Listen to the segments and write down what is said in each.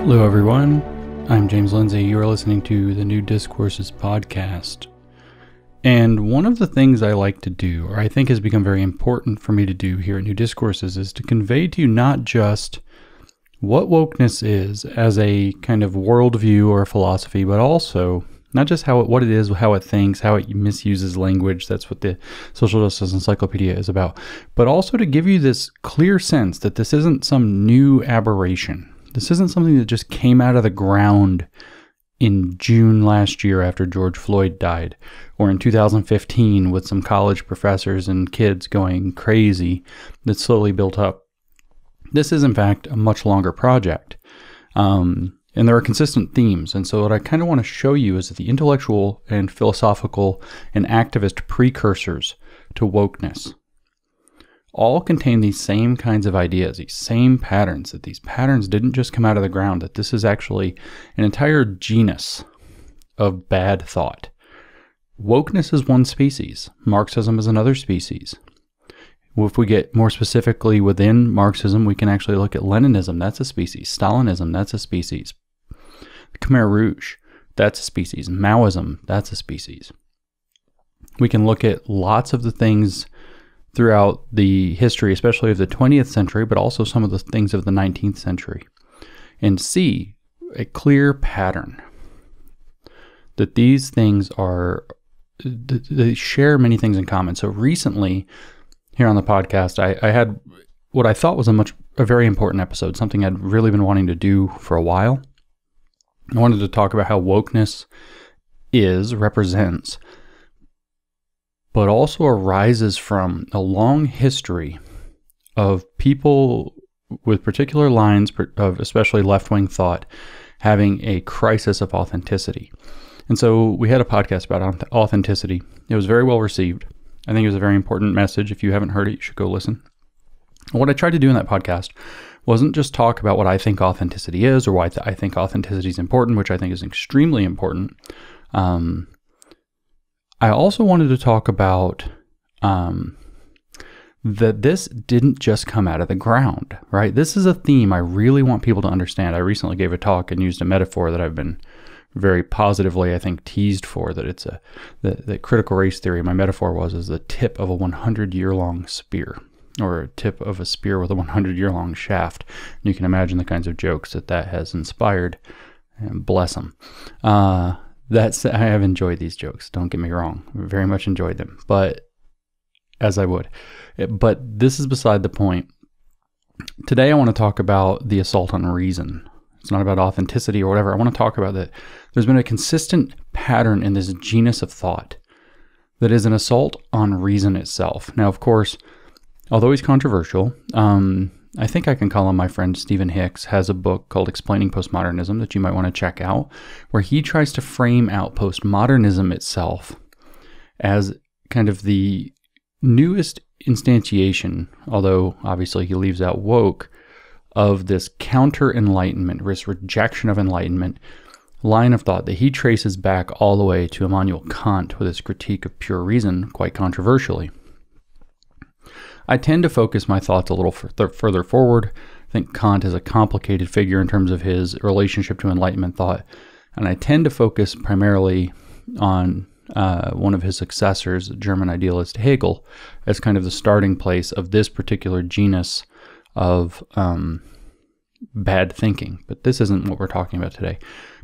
Hello everyone, I'm James Lindsay. You are listening to the New Discourses podcast. And one of the things I like to do, or I think has become very important for me to do here at New Discourses, is to convey to you not just what wokeness is as a kind of worldview or a philosophy, but also not just what it is, how it thinks, how it misuses language. That's what the Social Justice Encyclopedia is about. But also to give you this clear sense that this isn't some new aberration. This isn't something that just came out of the ground in June last year after George Floyd died, or in 2015 with some college professors and kids going crazy that slowly built up. This is, in fact, a much longer project. And there are consistent themes. And so what I kind of want to show you is that the intellectual and philosophical and activist precursors to wokeness all contain these same kinds of ideas, these same patterns, that these patterns didn't just come out of the ground, that this is actually an entire genus of bad thought. Wokeness is one species. Marxism is another species. If we get more specifically within Marxism, we can actually look at Leninism. That's a species. Stalinism, that's a species. The Khmer Rouge, that's a species. Maoism, that's a species. We can look at lots of the things throughout the history, especially of the 20th century, but also some of the things of the 19th century, and see a clear pattern that these things they share many things in common. So recently, here on the podcast, I had what I thought was a very important episode, something I'd really been wanting to do for a while. I wanted to talk about how wokeness represents, but also arises from a long history of people with particular lines of especially left-wing thought having a crisis of authenticity. And so we had a podcast about authenticity. It was very well received. I think it was a very important message. If you haven't heard it, you should go listen. What I tried to do in that podcast wasn't just talk about what I think authenticity is or why I think authenticity is important, which I think is extremely important. I also wanted to talk about that this didn't just come out of the ground, right? This is a theme I really want people to understand. I recently gave a talk and used a metaphor that I've been very positively, I think, teased for, that it's the critical race theory. My metaphor is the tip of a 100-year-long spear, or a tip of a spear with a 100-year-long shaft. And you can imagine the kinds of jokes that has inspired, and bless them. I have enjoyed these jokes. Don't get me wrong. I very much enjoyed them, but as I would. But this is beside the point. Today I want to talk about the assault on reason. It's not about authenticity or whatever. I want to talk about that there's been a consistent pattern in this genus of thought that is an assault on reason itself. Now, of course, although he's controversial, I think I can call him my friend Stephen Hicks, has a book called Explaining Postmodernism that you might want to check out, where he tries to frame out postmodernism itself as kind of the newest instantiation, although obviously he leaves out woke, of this counter-enlightenment, this rejection of enlightenment line of thought that he traces back all the way to Immanuel Kant with his critique of pure reason, quite controversially. I tend to focus my thoughts a little further forward. I think Kant is a complicated figure in terms of his relationship to Enlightenment thought, and I tend to focus primarily on one of his successors, German idealist Hegel, as kind of the starting place of this particular genus of bad thinking. But this isn't what we're talking about today,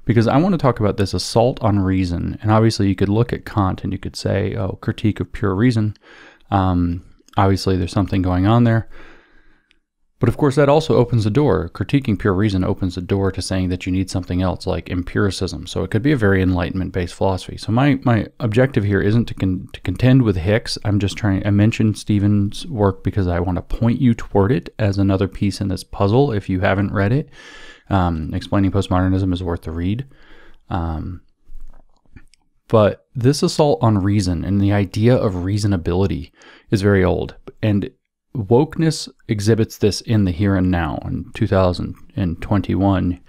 because I want to talk about this assault on reason. And obviously you could look at Kant and you could say, oh, critique of pure reason. Obviously there's something going on there. But of course that also opens the door. Critiquing pure reason opens the door to saying that you need something else like empiricism. So it could be a very enlightenment-based philosophy. So my objective here isn't to contend with Hicks. I mentioned Stephen's work because I want to point you toward it as another piece in this puzzle if you haven't read it. Explaining Postmodernism is worth the read. But this assault on reason and the idea of reasonability is very old. And wokeness exhibits this in the here and now in 2021,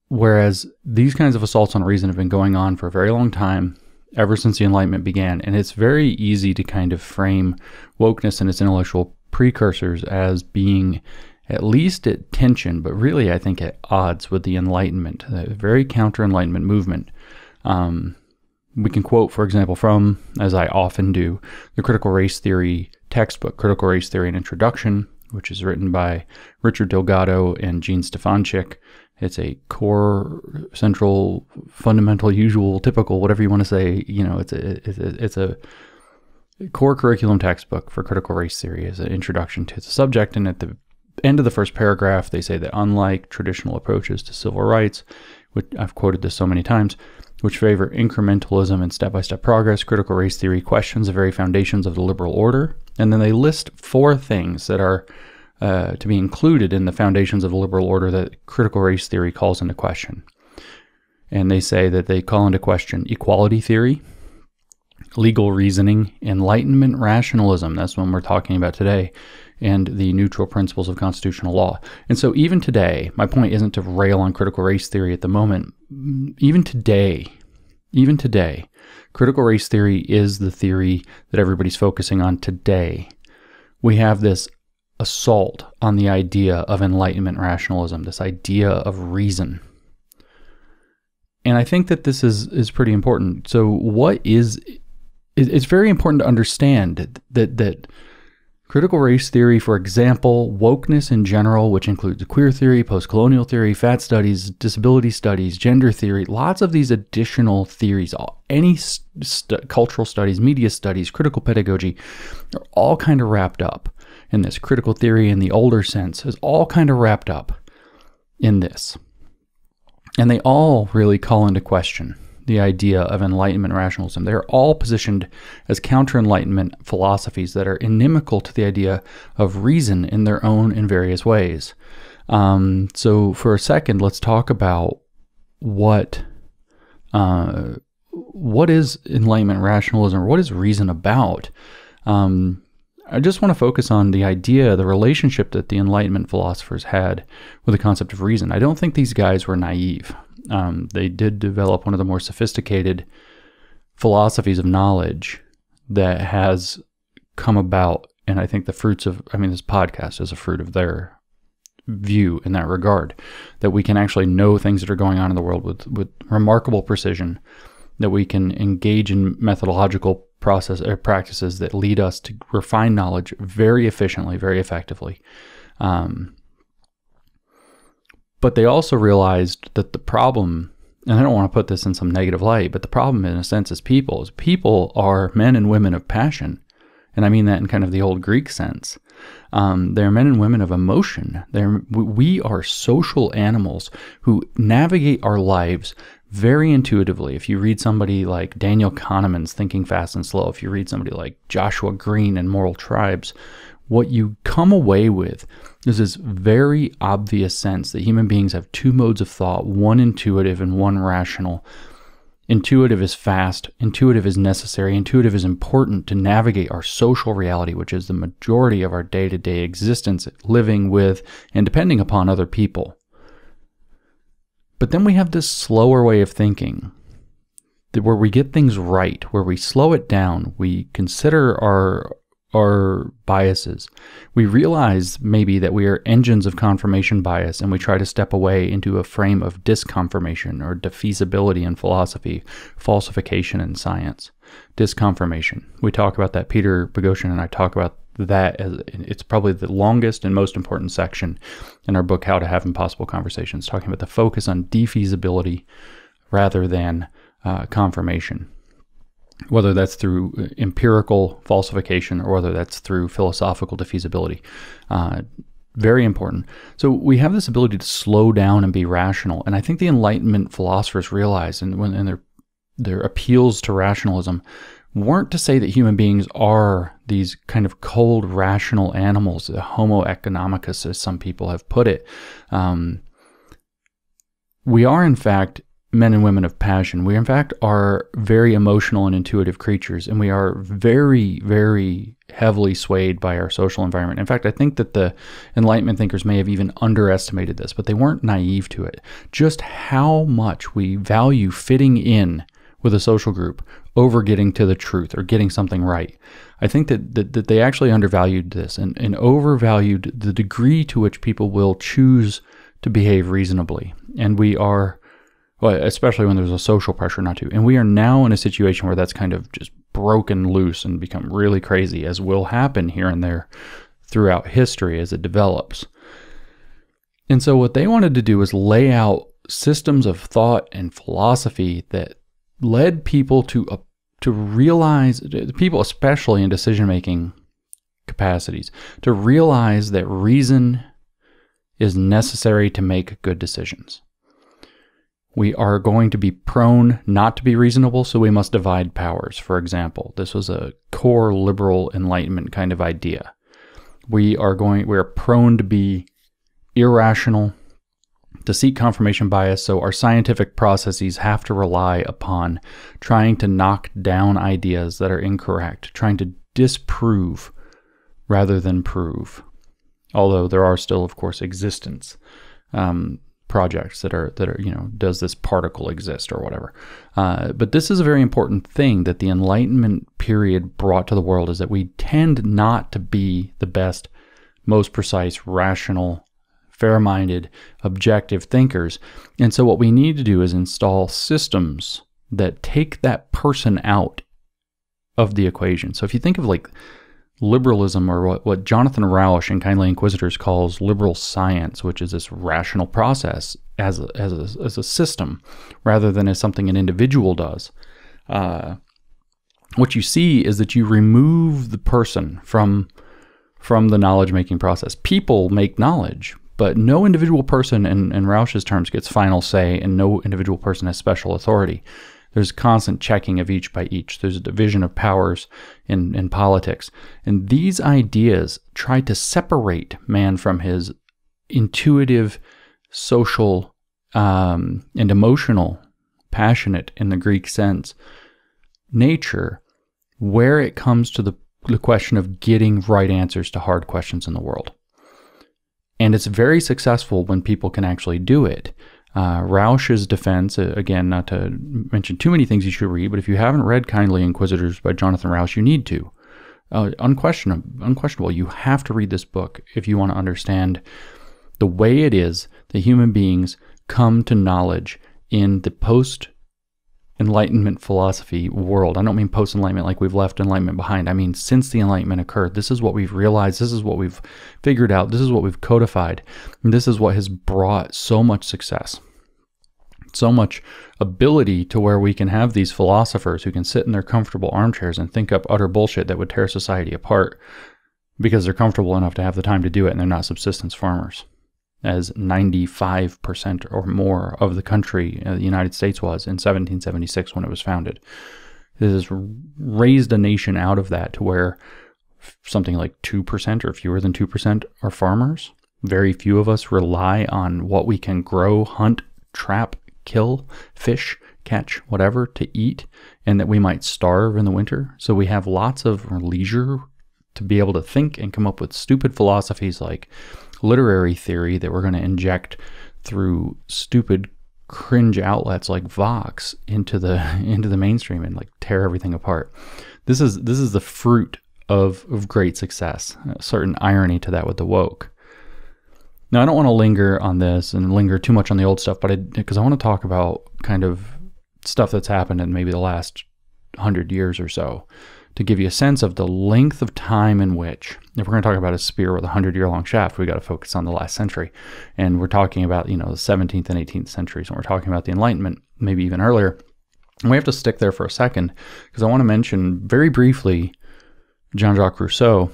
whereas these kinds of assaults on reason have been going on for a very long time, ever since the Enlightenment began. And it's very easy to kind of frame wokeness and its intellectual precursors as being at least at tension, but really I think at odds with the Enlightenment, the very counter-Enlightenment movement. We can quote, for example, from, as I often do, the Critical Race Theory textbook, Critical Race Theory: An Introduction, which is written by Richard Delgado and Gene Stefanchik. It's a core, central, fundamental, usual, typical, whatever you want to say. It's a core curriculum textbook for critical race theory as an introduction to the subject. And at the end of the first paragraph, they say that unlike traditional approaches to civil rights, which I've quoted this so many times, which favor incrementalism and step-by-step progress, critical race theory questions the very foundations of the liberal order. And then they list 4 things that are to be included in the foundations of the liberal order that critical race theory calls into question. And they say that they call into question equality theory, legal reasoning, Enlightenment rationalism, that's what we're talking about today, and the neutral principles of constitutional law. And so even today, my point isn't to rail on critical race theory at the moment. Even today, critical race theory is the theory that everybody's focusing on today. We have this assault on the idea of Enlightenment rationalism, this idea of reason. And I think that this is pretty important. So it's very important to understand that critical race theory, for example, wokeness in general, which includes queer theory, post-colonial theory, fat studies, disability studies, gender theory, lots of these additional theories, any cultural studies, media studies, critical pedagogy, are all kind of wrapped up in this. Critical theory in the older sense is all kind of wrapped up in this. And they all really call into question the idea of Enlightenment rationalism. They're all positioned as counter-Enlightenment philosophies that are inimical to the idea of reason in their own and various ways. So for a second, let's talk about what is Enlightenment rationalism, or what is reason about? I just want to focus on the idea, the relationship that the Enlightenment philosophers had with the concept of reason. I don't think these guys were naive. They did develop one of the more sophisticated philosophies of knowledge that has come about, and I think this podcast is a fruit of their view in that regard, that we can actually know things that are going on in the world with remarkable precision, that we can engage in methodological process or practices that lead us to refine knowledge very efficiently, very effectively. But they also realized that the problem, and I don't want to put this in some negative light, but the problem in a sense is people are men and women of passion. And I mean that in kind of the old Greek sense. They're men and women of emotion. We are social animals who navigate our lives very intuitively. If you read somebody like Daniel Kahneman's Thinking Fast and Slow, if you read somebody like Joshua Green and Moral Tribes, what you come away with is this very obvious sense that human beings have 2 modes of thought, one intuitive and one rational. Intuitive is fast, intuitive is necessary, intuitive is important to navigate our social reality, which is the majority of our day-to-day existence, living with and depending upon other people. But then we have this slower way of thinking, where we get things right, where we slow it down, we consider our biases. We realize maybe that we are engines of confirmation bias, and we try to step away into a frame of disconfirmation or defeasibility in philosophy, falsification in science, disconfirmation. We talk about that. Peter Boghossian and I talk about that as it's probably the longest and most important section in our book, How to Have Impossible Conversations, talking about the focus on defeasibility rather than confirmation. Whether that's through empirical falsification or whether that's through philosophical defeasibility. Very important. So we have this ability to slow down and be rational. And I think the Enlightenment philosophers realized, and when their appeals to rationalism weren't to say that human beings are these kind of cold, rational animals, the Homo economicus, as some people have put it. We are, in fact, men and women of passion. We, in fact, are very emotional and intuitive creatures, and we are very, very heavily swayed by our social environment. In fact, I think that the Enlightenment thinkers may have even underestimated this, but they weren't naive to it. Just how much we value fitting in with a social group over getting to the truth or getting something right. I think that they actually undervalued this and overvalued the degree to which people will choose to behave reasonably. And we are, well, especially when there's a social pressure not to. And we are now in a situation where that's kind of just broken loose and become really crazy, as will happen here and there throughout history as it develops. And so what they wanted to do was lay out systems of thought and philosophy that led people to realize, people especially in decision-making capacities, to realize that reason is necessary to make good decisions. We are going to be prone not to be reasonable, so we must divide powers, for example. This was a core liberal Enlightenment kind of idea. We are prone to be irrational, to seek confirmation bias, so our scientific processes have to rely upon trying to knock down ideas that are incorrect, trying to disprove rather than prove. Although there are still, of course, existence projects that are does this particle exist or whatever. But this is a very important thing that the Enlightenment period brought to the world, is that we tend not to be the best, most precise, rational, fair-minded, objective thinkers. And so what we need to do is install systems that take that person out of the equation. So if you think of like liberalism, or what Jonathan Rauch in Kindly Inquisitors calls liberal science, which is this rational process as a system rather than as something an individual does, what you see is that you remove the person from the knowledge-making process. People make knowledge, but no individual person, in Rauch's terms, gets final say, and no individual person has special authority. There's constant checking of each by each. There's a division of powers in politics. And these ideas try to separate man from his intuitive, social, and emotional, passionate in the Greek sense, nature, where it comes to the question of getting right answers to hard questions in the world. And it's very successful when people can actually do it. Rauch's defense, again, not to mention too many things you should read, but if you haven't read Kindly Inquisitors by Jonathan Rauch, you need to. Unquestionable, you have to read this book if you want to understand the way it is that human beings come to knowledge in the post-Enlightenment philosophy world. I don't mean post-Enlightenment like we've left Enlightenment behind. I mean since the Enlightenment occurred. This is what we've realized. This is what we've figured out. This is what we've codified. And this is what has brought so much success, so much ability to where we can have these philosophers who can sit in their comfortable armchairs and think up utter bullshit that would tear society apart because they're comfortable enough to have the time to do it, and they're not subsistence farmers, as 95% or more of the country, the United States, was in 1776 when it was founded. It has raised a nation out of that to where something like 2% or fewer than 2% are farmers. Very few of us rely on what we can grow, hunt, trap, kill, fish, catch, whatever, to eat, and that we might starve in the winter. So we have lots of leisure to be able to think and come up with stupid philosophies like literary theory that we're going to inject through stupid cringe outlets like Vox into the mainstream and like tear everything apart. This is the fruit of great success. A certain irony to that with the woke. Now, I don't want to linger on this and linger too much on the old stuff, but because I want to talk about kind of stuff that's happened in maybe the last 100 years or so, to give you a sense of the length of time in which, if we're going to talk about a spear with a 100-year-long shaft, we got to focus on the last century. And we're talking about, the 17th and 18th centuries, and we're talking about the Enlightenment, maybe even earlier. And we have to stick there for a second, because I want to mention very briefly Jean-Jacques Rousseau,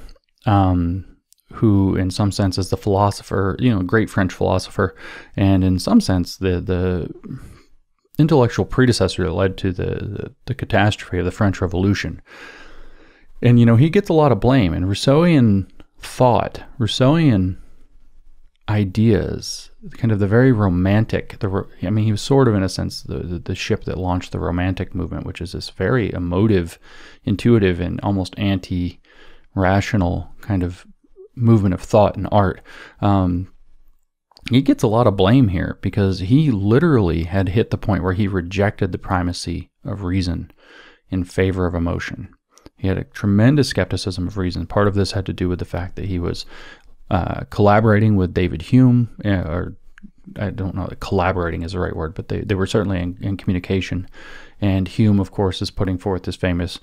who in some sense is the philosopher, great French philosopher, and in some sense the intellectual predecessor that led to the catastrophe of the French Revolution. And, he gets a lot of blame. And Rousseauian thought, Rousseauian ideas, kind of the very romantic, he was sort of, in a sense, the ship that launched the Romantic movement, which is this very emotive, intuitive, and almost anti-rational kind of movement of thought and art. He gets a lot of blame here because he literally had hit the point where he rejected the primacy of reason in favor of emotion. He had a tremendous skepticism of reason. Part of this had to do with the fact that he was collaborating with David Hume, or I don't know if collaborating is the right word, but they were certainly in communication. And Hume, of course, is putting forth his famous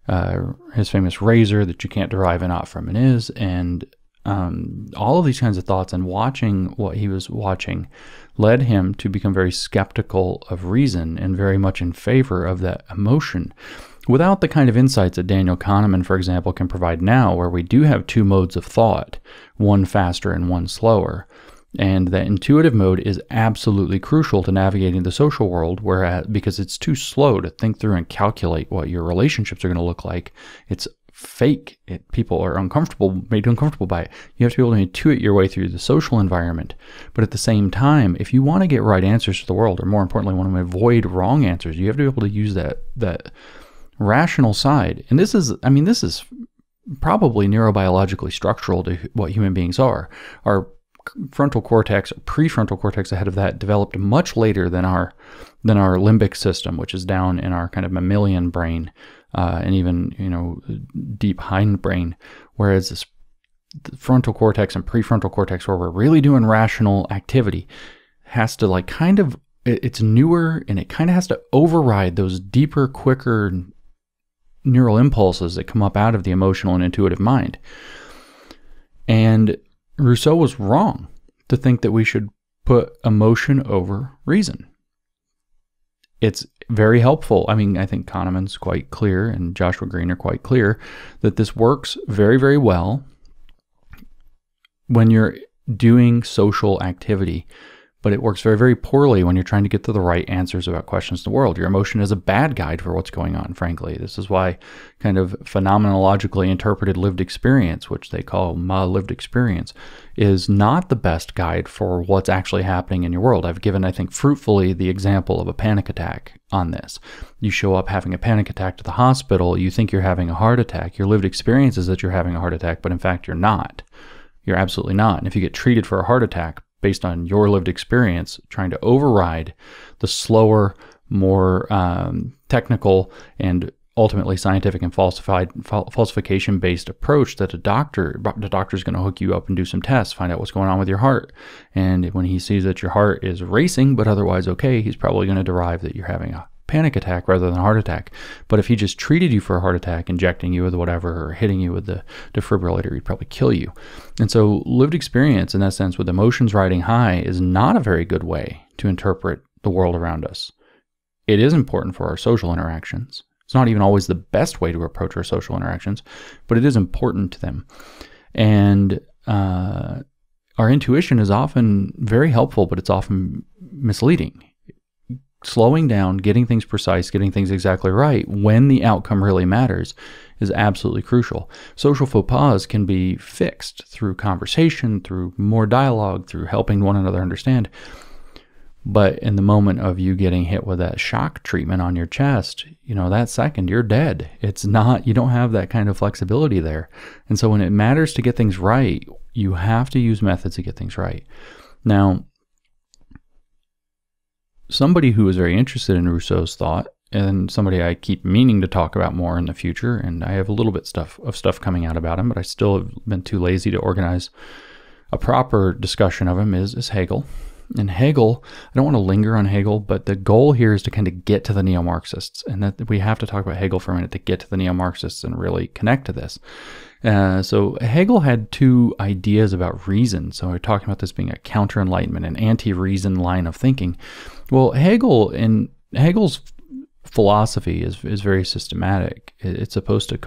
razor that you can't derive an ought from an is, and all of these kinds of thoughts, and watching what he was watching led him to become very skeptical of reason and very much in favor of that emotion, without the kind of insights that Daniel Kahneman, for example, can provide now, where we do have two modes of thought, one faster and one slower. And that intuitive mode is absolutely crucial to navigating the social world, whereas because it's too slow to think through and calculate what your relationships are going to look like. It's fake. People are made uncomfortable by it. You have to be able to intuit your way through the social environment. But at the same time, if you want to get right answers to the world, or more importantly, want to avoid wrong answers, you have to be able to use that rational side. And this is probably neurobiologically structural to what human beings are. Our frontal cortex, prefrontal cortex ahead of that, developed much later than our limbic system, which is down in our kind of mammalian brain, and even deep hindbrain. Whereas this frontal cortex and prefrontal cortex, where we're really doing rational activity, has to it's newer, and it kind of has to override those deeper, quicker neural impulses that come up out of the emotional and intuitive mind. And Rousseau was wrong to think that we should put emotion over reason. It's very helpful. I mean, I think Kahneman's quite clear, and Joshua Green are quite clear, that this works very, very well when you're doing social activity. But it works very, very poorly when you're trying to get to the right answers about questions in the world. Your emotion is a bad guide for what's going on, frankly. This is why kind of phenomenologically interpreted lived experience, which they call ma lived experience, is not the best guide for what's actually happening in your world. I've given, I think, fruitfully the example of a panic attack on this. You show up having a panic attack to the hospital, you think you're having a heart attack. Your lived experience is that you're having a heart attack, but in fact, you're not. You're absolutely not. And if you get treated for a heart attack, based on your lived experience, trying to override the slower, more technical, and ultimately scientific and falsification-based approach that the doctor's going to hook you up and do some tests, find out what's going on with your heart. And when he sees that your heart is racing but otherwise okay, he's probably going to derive that you're having a panic attack rather than a heart attack. But if he just treated you for a heart attack, injecting you with whatever or hitting you with the defibrillator, he'd probably kill you. And so lived experience in that sense, with emotions riding high, is not a very good way to interpret the world around us. It is important for our social interactions. It's not even always the best way to approach our social interactions, but it is important to them. And our intuition is often very helpful, but it's often misleading. Slowing down, getting things precise, getting things exactly right when the outcome really matters is absolutely crucial. Social faux pas can be fixed through conversation, through more dialogue, through helping one another understand. But in the moment of you getting hit with that shock treatment on your chest, that second, you're dead. It's not, you don't have that kind of flexibility there. And so when it matters to get things right, you have to use methods to get things right. Now, somebody who is very interested in Rousseau's thought, and somebody I keep meaning to talk about more in the future, and I have a little bit of stuff coming out about him, but I still have been too lazy to organize a proper discussion of him, is Hegel. And Hegel, I don't want to linger on Hegel, but the goal here is to kind of get to the neo-Marxists, and that we have to talk about Hegel for a minute to get to the neo-Marxists and really connect to this. So Hegel had two ideas about reason. So we're talking about this being a counter-enlightenment, an anti-reason line of thinking. Well, Hegel's philosophy is very systematic. It's supposed to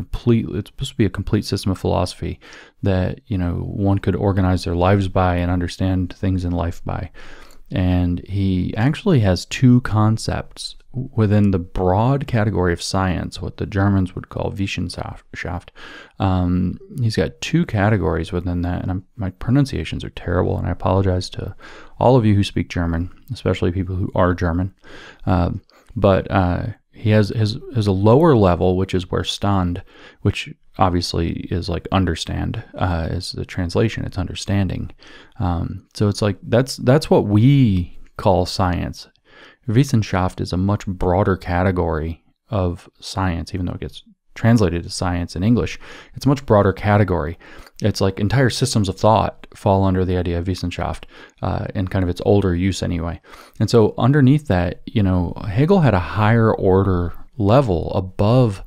be a complete system of philosophy that one could organize their lives by and understand things in life by. And he actually has two concepts within the broad category of science, what the Germans would call Wissenschaft. He's got two categories within that, and my pronunciations are terrible, and I apologize to all of you who speak German, especially people who are German. But he has a lower level, which is Verstand, which obviously is like understand, is the translation. It's understanding. So it's like that's what we call science. Wissenschaft is a much broader category of science, even though it gets translated as science in English. It's a much broader category. It's like entire systems of thought fall under the idea of Wissenschaft, in kind of its older use anyway. And so underneath that, Hegel had a higher order level above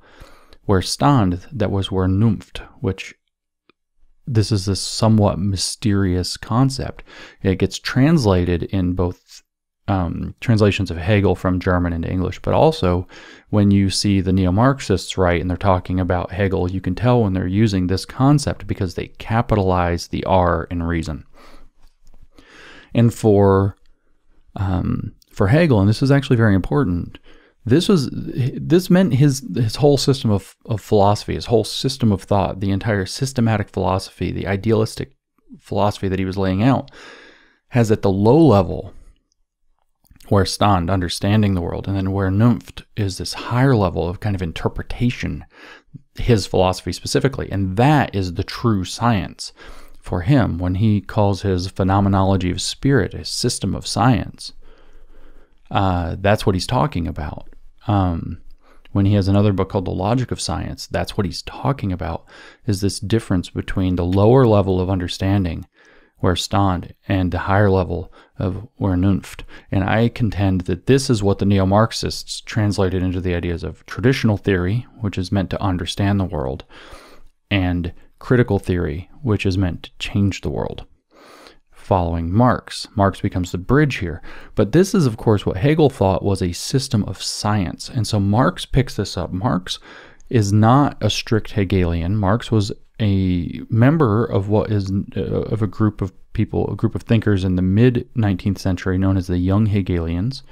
where Stand, that was where Vernunft, which this is a somewhat mysterious concept. It gets translated in both translations of Hegel from German into English, but also when you see the neo-Marxists write and they're talking about Hegel, you can tell when they're using this concept because they capitalize the R in reason. And for Hegel, and this is actually very important, this meant his whole system of philosophy, his whole system of thought, the entire systematic philosophy, the idealistic philosophy that he was laying out, has at the low level where Stand, understanding the world, and then where Vernunft is this higher level of kind of interpretation, his philosophy specifically. And that is the true science for him when he calls his phenomenology of spirit a system of science. That's what he's talking about. When he has another book called The Logic of Science, that's what he's talking about, is this difference between the lower level of understanding, where Stand, and the higher level of Vernunft. And I contend that this is what the neo-Marxists translated into the ideas of traditional theory, which is meant to understand the world, and critical theory, which is meant to change the world. Following Marx. Marx becomes the bridge here. But this is, of course, what Hegel thought was a system of science. And so Marx picks this up. Marx is not a strict Hegelian. Marx was a member of what is of a group of people, a group of thinkers in the mid-19th century known as the Young Hegelians.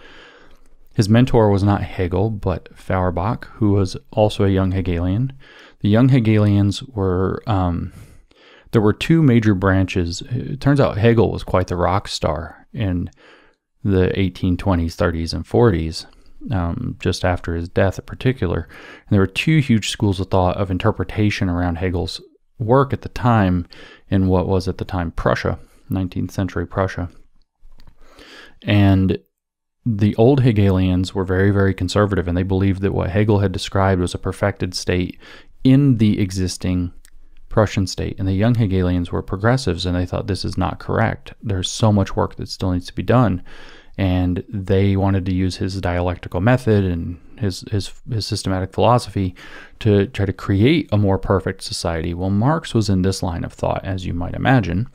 His mentor was not Hegel, but Feuerbach, who was also a young Hegelian. The Young Hegelians were, there were two major branches. It turns out Hegel was quite the rock star in the 1820s, 30s, and 40s. Just after his death in particular. And there were two huge schools of thought of interpretation around Hegel's work at the time in what was at the time Prussia, 19th century Prussia. And the old Hegelians were very, very conservative, and they believed that what Hegel had described was a perfected state in the existing Prussian state. And the young Hegelians were progressives, and they thought this is not correct. There's so much work that still needs to be done. And they wanted to use his dialectical method and his systematic philosophy to try to create a more perfect society. Well, Marx was in this line of thought, as you might imagine,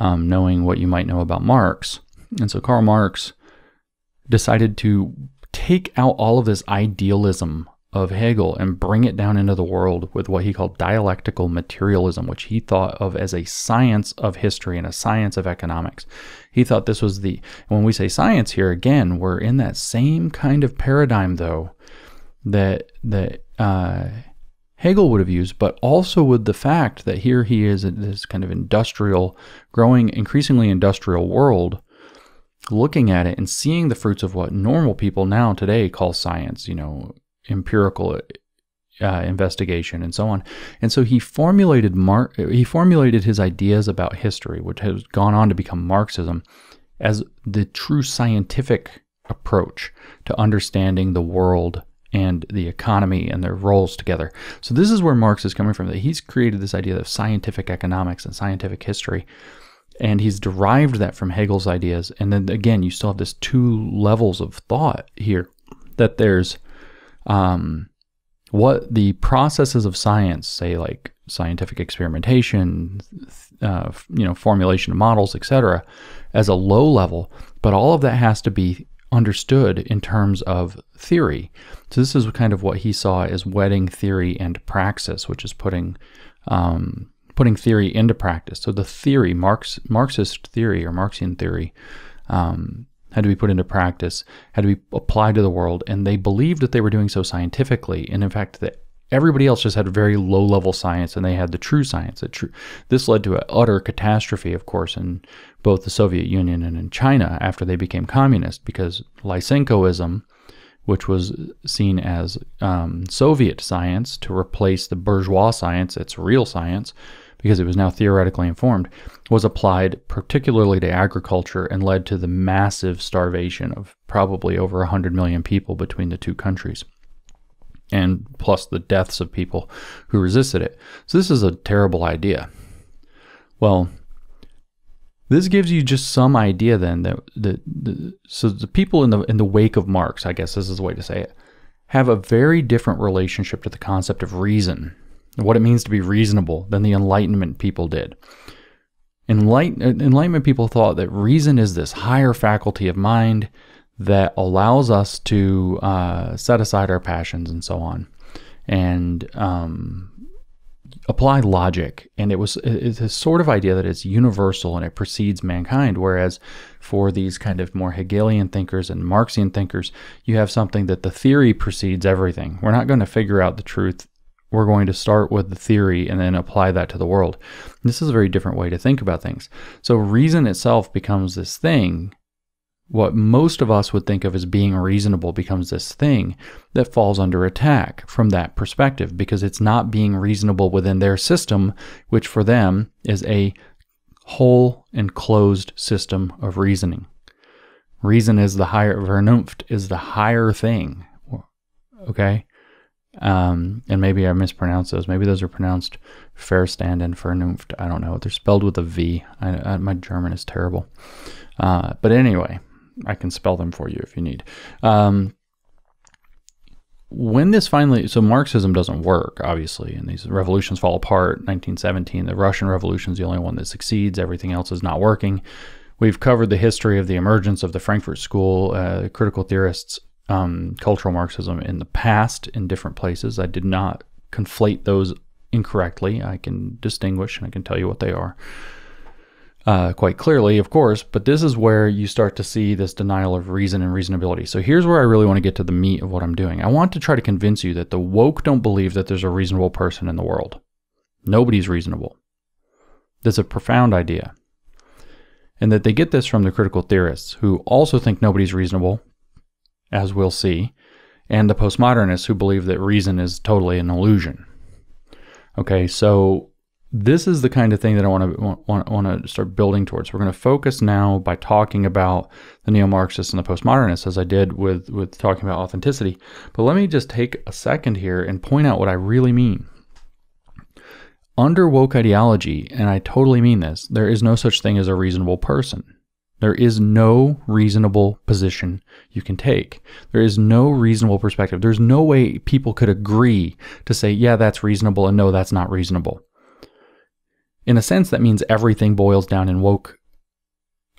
knowing what you might know about Marx. And so Karl Marx decided to take out all of this idealism of Hegel and bring it down into the world with what he called dialectical materialism, which he thought of as a science of history and a science of economics. He thought this was when we say science here, again, we're in that same kind of paradigm, though, that Hegel would have used, but also with the fact that here he is in this kind of industrial, growing, increasingly industrial world, looking at it and seeing the fruits of what normal people now today call science, empirical investigation and so on. And so he formulated his ideas about history, which has gone on to become Marxism, as the true scientific approach to understanding the world and the economy and their roles together. So this is where Marx is coming from, that he's created this idea of scientific economics and scientific history, and he's derived that from Hegel's ideas. And then again, you still have this two levels of thought here, that there's what the processes of science, say like scientific experimentation, formulation of models, etc., as a low level, but all of that has to be understood in terms of theory. So this is kind of what he saw as wedding theory and praxis, which is putting theory into practice. So the theory, Marxist theory or Marxian theory, had to be put into practice, had to be applied to the world, and they believed that they were doing so scientifically, and in fact that everybody else just had very low-level science, and they had the true science. This led to an utter catastrophe, of course, in both the Soviet Union and in China after they became communist, because Lysenkoism, which was seen as Soviet science to replace the bourgeois science, its real science, because it was now theoretically informed, was applied particularly to agriculture and led to the massive starvation of probably over 100 million people between the two countries. and plus the deaths of people who resisted it. So this is a terrible idea. Well, this gives you just some idea then that so the people in the wake of Marx, I guess this is the way to say it, have a very different relationship to the concept of reason, what it means to be reasonable, than the Enlightenment people did. Enlightenment people thought that reason is this higher faculty of mind that allows us to set aside our passions and so on, and apply logic. And it's a sort of idea that it's universal and it precedes mankind, whereas for these kind of more Hegelian thinkers and Marxian thinkers, you have something that the theory precedes everything. We're not going to figure out the truth. We're going to start with the theory and then apply that to the world. This is a very different way to think about things. So reason itself becomes this thing. What most of us would think of as being reasonable becomes this thing that falls under attack from that perspective, because it's not being reasonable within their system, which for them is a whole and closed system of reasoning. Reason is the higher, Vernunft is the higher thing, okay? And maybe I mispronounced those. Maybe those are pronounced Verstand and Vernunft. I don't know. They're spelled with a V. My German is terrible. But anyway, I can spell them for you if you need. When this finally, so Marxism doesn't work, obviously, and these revolutions fall apart. 1917, the Russian Revolution is the only one that succeeds. Everything else is not working. We've covered the history of the emergence of the Frankfurt School, critical theorists, cultural Marxism in the past in different places. I did not conflate those incorrectly. I can distinguish and I can tell you what they are quite clearly, of course, but this is where you start to see this denial of reason and reasonability. So here's where I really want to get to the meat of what I'm doing. I want to try to convince you that the woke don't believe that there's a reasonable person in the world. Nobody's reasonable. That's a profound idea. And that they get this from the critical theorists, who also think nobody's reasonable, as we'll see, and the postmodernists, who believe that reason is totally an illusion. Okay, so this is the kind of thing that I want to start building towards. We're going to focus now by talking about the neo-Marxists and the postmodernists, as I did with talking about authenticity. But let me just take a second here and point out what I really mean. Under woke ideology, and I totally mean this, there is no such thing as a reasonable person. There is no reasonable position you can take. There is no reasonable perspective. There's no way people could agree to say, yeah, that's reasonable, and no, that's not reasonable. In a sense, that means everything boils down in woke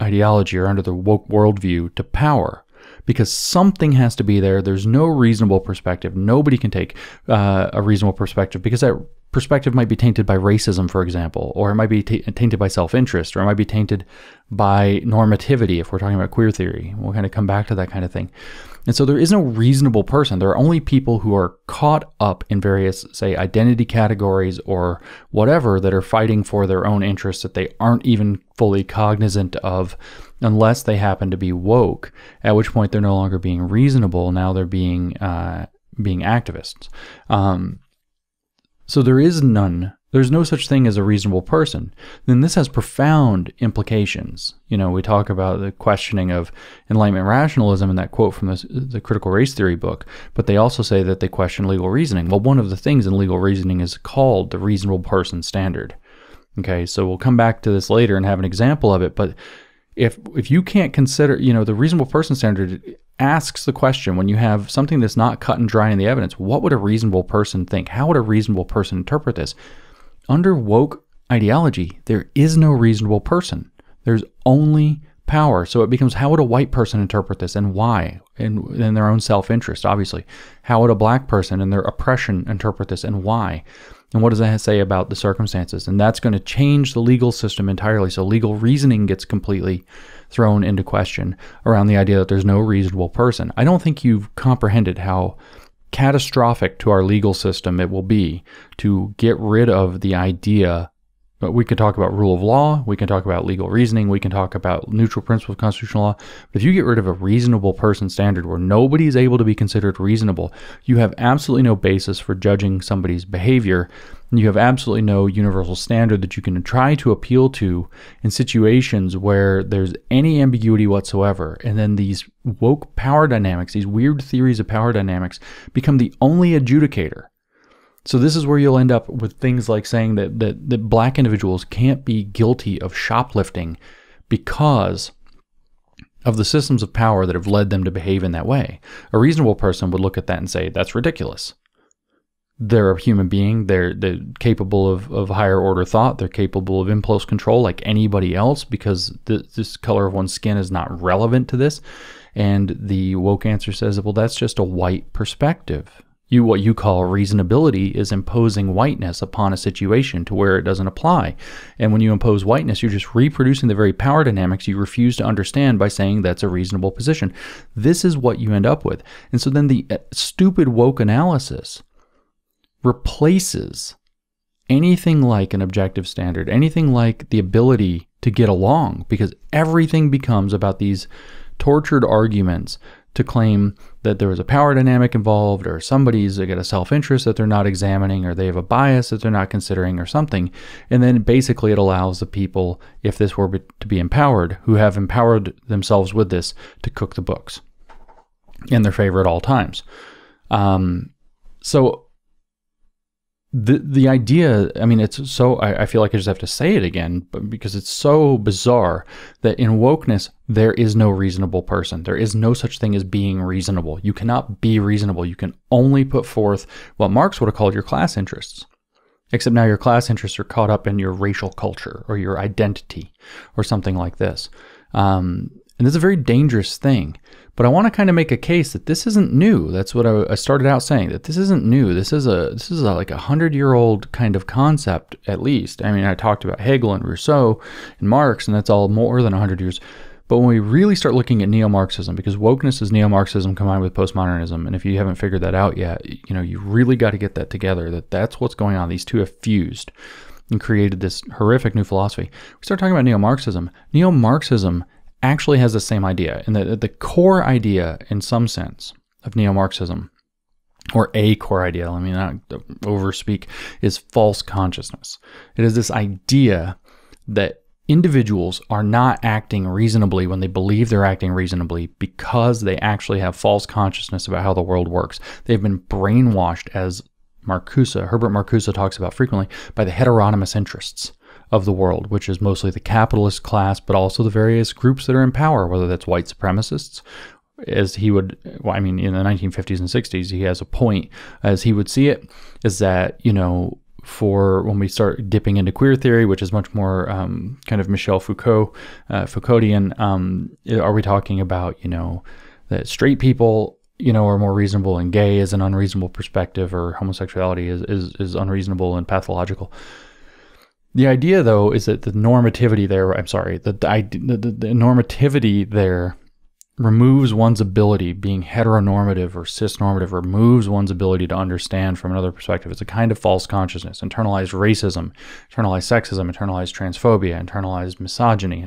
ideology or under the woke worldview to power, because something has to be there. There's no reasonable perspective. Nobody can take a reasonable perspective, because that perspective might be tainted by racism, for example, or it might be tainted by self-interest, or it might be tainted by normativity if we're talking about queer theory. We'll kind of come back to that kind of thing. And so there is no reasonable person. There are only people who are caught up in various, say, identity categories or whatever, that are fighting for their own interests that they aren't even fully cognizant of, unless they happen to be woke, at which point they're no longer being reasonable. Now they're being activists. So there's no such thing as a reasonable person. Then this has profound implications. You know, we talk about the questioning of Enlightenment rationalism in that quote from the Critical Race Theory book, but they also say that they question legal reasoning. Well, one of the things in legal reasoning is called the reasonable person standard. Okay, so we'll come back to this later and have an example of it, but if you can't consider, you know, the reasonable person standard asks the question, when you have something that's not cut and dry in the evidence, what would a reasonable person think? How would a reasonable person interpret this? Under woke ideology, there is no reasonable person. There's only power. So it becomes, how would a white person interpret this, and why? In their own self-interest, obviously. How would a black person and their oppression interpret this, and why? And what does that say about the circumstances? And that's going to change the legal system entirely. So legal reasoning gets completely thrown into question around the idea that there's no reasonable person. I don't think you've comprehended how catastrophic to our legal system it will be to get rid of the idea we can talk about rule of law, we can talk about legal reasoning, we can talk about neutral principles of constitutional law. But if you get rid of a reasonable person standard where nobody is able to be considered reasonable, you have absolutely no basis for judging somebody's behavior. And you have absolutely no universal standard that you can try to appeal to in situations where there's any ambiguity whatsoever. And then these woke power dynamics, these weird theories of power dynamics, become the only adjudicator. So this is where you'll end up with things like saying that black individuals can't be guilty of shoplifting because of the systems of power that have led them to behave in that way. A reasonable person would look at that and say, that's ridiculous. They're a human being. They're capable of higher order thought. They're capable of impulse control like anybody else, because this color of one's skin is not relevant to this. And the woke answer says, well, that's just a white perspective. What you call reasonability is imposing whiteness upon a situation to where it doesn't apply. And when you impose whiteness, you're just reproducing the very power dynamics you refuse to understand by saying that's a reasonable position. This is what you end up with. And so then the stupid woke analysis replaces anything like an objective standard, anything like the ability to get along, because everything becomes about these tortured arguments to claim that there was a power dynamic involved, or somebody's got a self-interest that they're not examining, or they have a bias that they're not considering, or something. And then basically it allows the people, if this were to be empowered, who have empowered themselves with this, to cook the books in their favor at all times. So the idea, I mean, it's so, I feel like I just have to say it again, but because it's so bizarre that in wokeness, there is no reasonable person. There is no such thing as being reasonable. You cannot be reasonable. You can only put forth what Marx would have called your class interests. Except now your class interests are caught up in your racial culture or your identity or something like this. And it's a very dangerous thing. But I want to kind of make a case that this isn't new. That's what I started out saying, that this isn't new. This is like 100-year-old kind of concept, at least. I mean, I talked about Hegel and Rousseau and Marx, and that's all more than 100 years. But when we really start looking at neo-Marxism, because wokeness is neo-Marxism combined with postmodernism, and if you haven't figured that out yet, you really got to get that together, that's what's going on. These two have fused and created this horrific new philosophy. We start talking about neo-Marxism. Neo-Marxism actually has the same idea, and the core idea, in some sense, of neo-Marxism, or a core idea, let me not overspeak, is false consciousness. It is this idea that individuals are not acting reasonably when they believe they're acting reasonably because they actually have false consciousness about how the world works. They've been brainwashed, as Herbert Marcuse talks about frequently, by the heteronymous interests of the world, which is mostly the capitalist class, but also the various groups that are in power, whether that's white supremacists, as he would, well, I mean, in the 1950s and 60s, he has a point, as he would see it, is that, for when we start dipping into queer theory, which is much more kind of Michel Foucauldian, are we talking about, that straight people, are more reasonable and gay is an unreasonable perspective, or homosexuality is unreasonable and pathological. The idea, though, is that the normativity there removes one's ability, being heteronormative or cisnormative, removes one's ability to understand from another perspective. It's a kind of false consciousness, internalized racism, internalized sexism, internalized transphobia, internalized misogyny,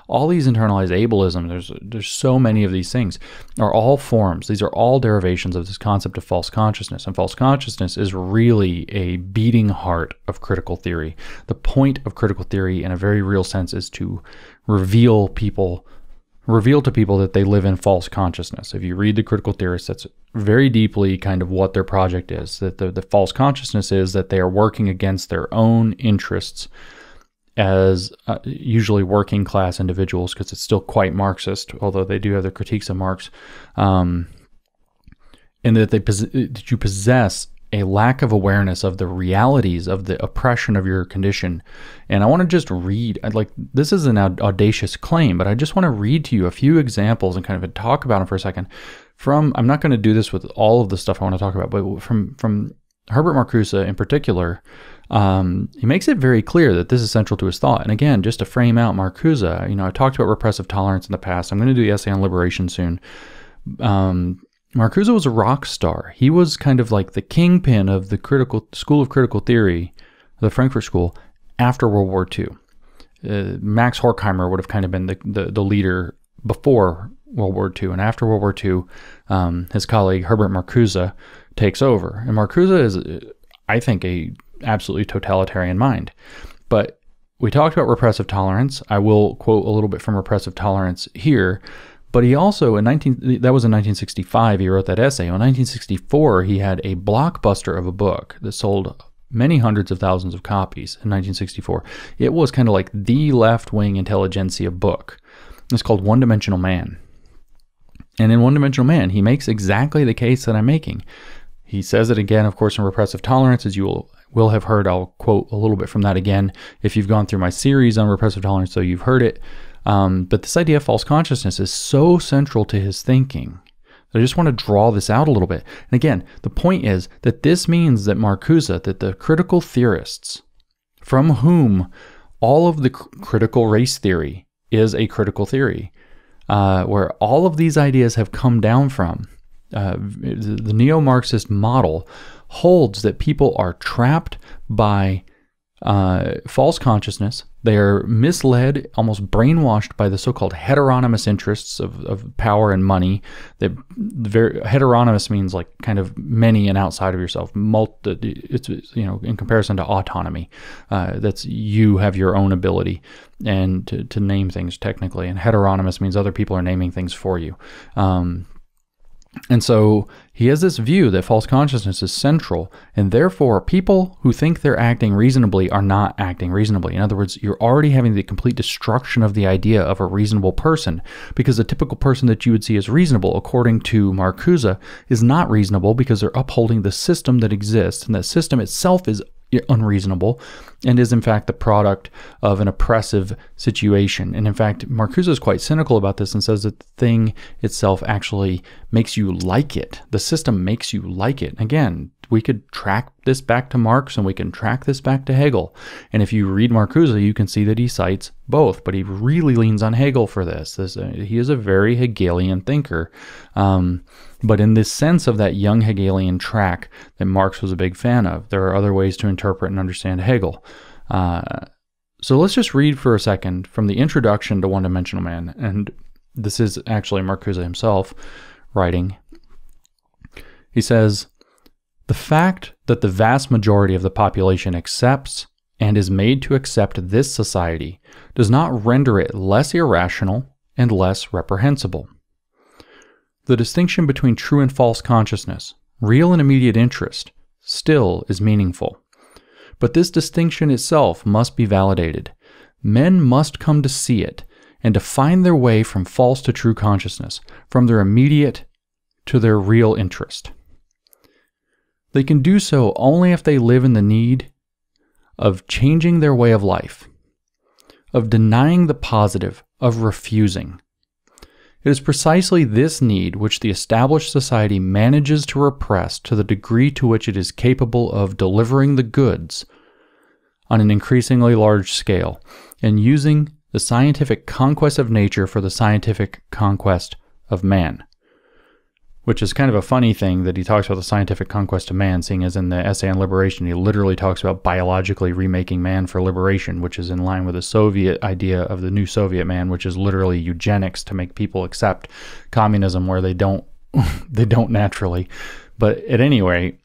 all these internalized ableism. There's so many of these things are all forms. These are all derivations of this concept of false consciousness. And false consciousness is really a beating heart of critical theory. The point of critical theory, in a very real sense, is to reveal to people that they live in false consciousness. If you read the critical theorists, that's very deeply kind of what their project is. That the false consciousness is that they are working against their own interests as usually working class individuals, because it's still quite Marxist, although they do have their critiques of Marx, and that you possess a lack of awareness of the realities of the oppression of your condition. And I want to just read, this is an audacious claim, but I just want to read to you a few examples and kind of talk about them for a second. I'm not going to do this with all of the stuff I want to talk about, but from Herbert Marcuse in particular, he makes it very clear that this is central to his thought. And again, just to frame out Marcuse, I talked about repressive tolerance in the past. I'm going to do the essay on liberation soon. Marcuse was a rock star. He was kind of like the kingpin of the school of critical theory, the Frankfurt School, after World War II. Max Horkheimer would have kind of been the leader before World War II. And after World War II, his colleague Herbert Marcuse takes over. And Marcuse is, I think, a absolutely totalitarian mind. But we talked about repressive tolerance. I will quote a little bit from repressive tolerance here. But he also, that was in 1965, he wrote that essay. In 1964, he had a blockbuster of a book that sold many hundreds of thousands of copies in 1964. It was kind of like the left-wing intelligentsia book. It's called One Dimensional Man. And in One Dimensional Man, he makes exactly the case that I'm making. He says it again, of course, in Repressive Tolerance, as you will have heard. I'll quote a little bit from that again if you've gone through my series on repressive tolerance, so you've heard it. But this idea of false consciousness is so central to his thinking that I just want to draw this out a little bit. And again, the point is that this means that Marcuse, that the critical theorists from whom all of the critical race theory is a critical theory, where all of these ideas have come down from, the neo-Marxist model holds that people are trapped by false consciousness. They are misled, almost brainwashed by the so-called heteronymous interests of power and money. Heteronymous means like kind of many and outside of yourself. It's in comparison to autonomy. That's you have your own ability and to name things technically. And heteronymous means other people are naming things for you. And so he has this view that false consciousness is central, and therefore people who think they're acting reasonably are not acting reasonably. In other words, you're already having the complete destruction of the idea of a reasonable person, because the typical person that you would see as reasonable, according to Marcuse, is not reasonable because they're upholding the system that exists, and that system itself is unreasonable and is in fact the product of an oppressive situation. And in fact, Marcuse is quite cynical about this and says that the thing itself actually makes you like it. The system makes you like it. Again, we could track this back to Marx and we can track this back to Hegel. And if you read Marcuse, you can see that he cites both, but he really leans on Hegel for this. He is a very Hegelian thinker. But in this sense of that young Hegelian track that Marx was a big fan of, there are other ways to interpret and understand Hegel. So let's just read for a second from the introduction to One Dimensional Man. And this is actually Marcuse himself writing. He says, "The fact that the vast majority of the population accepts and is made to accept this society does not render it less irrational and less reprehensible. The distinction between true and false consciousness, real and immediate interest, still is meaningful. But this distinction itself must be validated. Men must come to see it and to find their way from false to true consciousness, from their immediate to their real interest. They can do so only if they live in the need of changing their way of life, of denying the positive, of refusing. It is precisely this need which the established society manages to repress to the degree to which it is capable of delivering the goods on an increasingly large scale and using the scientific conquest of nature for the scientific conquest of man." Which is kind of a funny thing that he talks about the scientific conquest of man, seeing as in the essay on liberation, he literally talks about biologically remaking man for liberation, which is in line with the Soviet idea of the new Soviet man, which is literally eugenics to make people accept communism where they don't naturally. But at any rate,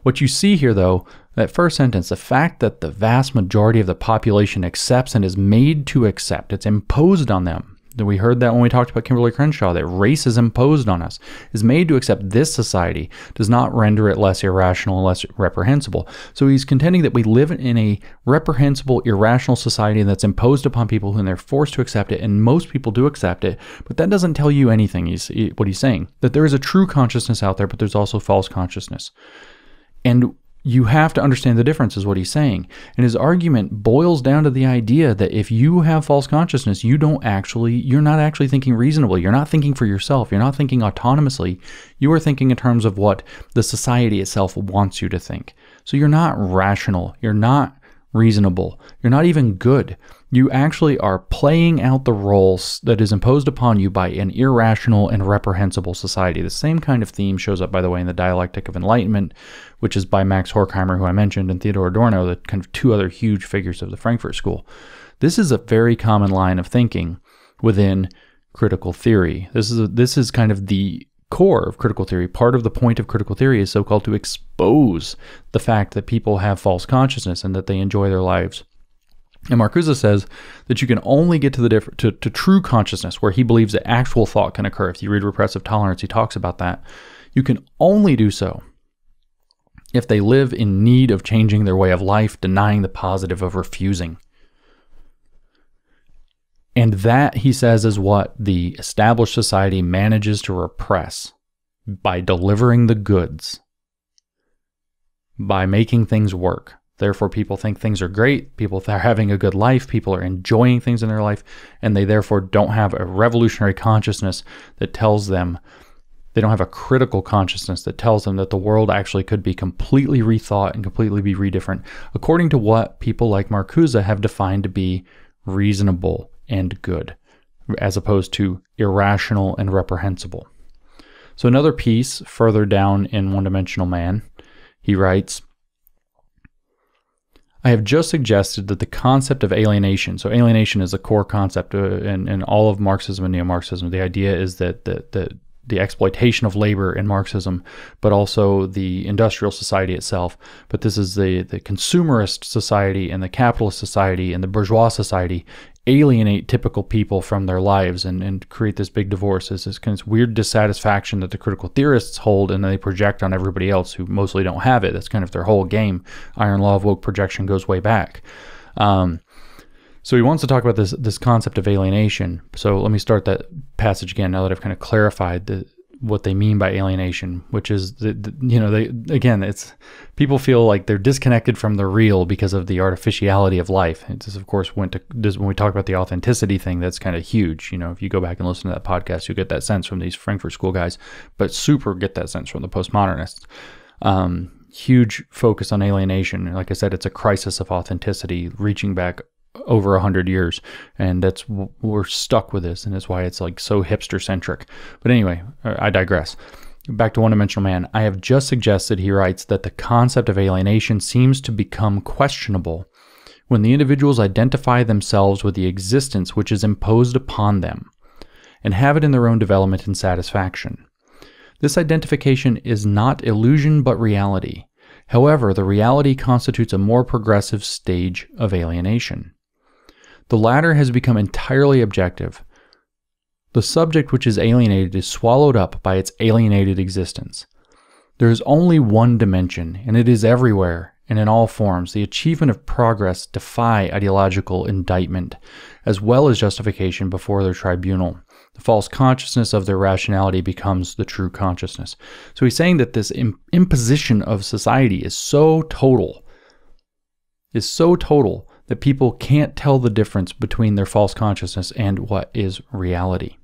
what you see here though, that first sentence, the fact that the vast majority of the population accepts and is made to accept, it's imposed on them. We heard that when we talked about Kimberly Crenshaw, that race is imposed on us, is made to accept this society, does not render it less irrational and less reprehensible. So he's contending that we live in a reprehensible, irrational society that's imposed upon people and they're forced to accept it, and most people do accept it, but that doesn't tell you anything, what he's saying. That there is a true consciousness out there, but there's also false consciousness. And you have to understand the difference is what he's saying. And his argument boils down to the idea that if you have false consciousness, you're not actually thinking reasonably. You're not thinking for yourself. You're not thinking autonomously. You are thinking in terms of what the society itself wants you to think. So you're not rational. You're not reasonable. You're not even good. You actually are playing out the roles that is imposed upon you by an irrational and reprehensible society. The same kind of theme shows up, by the way, in The Dialectic of Enlightenment, which is by Max Horkheimer, who I mentioned, and Theodor Adorno, the kind of two other huge figures of the Frankfurt School. This is a very common line of thinking within critical theory. This is kind of the core of critical theory. Part of the point of critical theory is so-called to expose the fact that people have false consciousness and that they enjoy their lives. And Marcuse says that you can only get to to true consciousness, where he believes that actual thought can occur. If you read Repressive Tolerance, he talks about that. You can only do so if they live in need of changing their way of life, denying the positive of refusing. And that, he says, is what the established society manages to repress by delivering the goods, by making things work. Therefore, people think things are great, people are having a good life, people are enjoying things in their life, and they therefore don't have a revolutionary consciousness that tells them, they don't have a critical consciousness that tells them that the world actually could be completely rethought and completely be redifferent, according to what people like Marcuse have defined to be reasonable and good, as opposed to irrational and reprehensible. So another piece further down in One Dimensional Man, he writes, I have just suggested that the concept of alienation, so alienation is a core concept in all of Marxism and neo-Marxism. The idea is that the exploitation of labor in Marxism, but also the industrial society itself. But this is the consumerist society and the capitalist society and the bourgeois society alienate typical people from their lives and create this big divorce. It's this kind of weird dissatisfaction that the critical theorists hold, and then they project on everybody else who mostly don't have it. That's kind of their whole game. Iron law of woke projection goes way back. So he wants to talk about this concept of alienation. So let me start that passage again now that I've kind of clarified what they mean by alienation, which is it's people feel like they're disconnected from the real because of the artificiality of life. And this, of course, when we talk about the authenticity thing, that's kind of huge. If you go back and listen to that podcast, you'll get that sense from these Frankfurt School guys, but super get that sense from the postmodernists. Huge focus on alienation. Like I said, it's a crisis of authenticity, reaching back over 100 years, and we're stuck with this, and that's why it's like so hipster centric. But anyway, I digress. Back to One Dimensional Man. I have just suggested, he writes, that the concept of alienation seems to become questionable when the individuals identify themselves with the existence which is imposed upon them and have it in their own development and satisfaction. This identification is not illusion but reality. However, the reality constitutes a more progressive stage of alienation. The latter has become entirely objective. The subject which is alienated is swallowed up by its alienated existence. There is only one dimension, and it is everywhere and in all forms. The achievement of progress defy ideological indictment, as well as justification before their tribunal. The false consciousness of their rationality becomes the true consciousness. So he's saying that this imposition of society is so total that people can't tell the difference between their false consciousness and what is reality.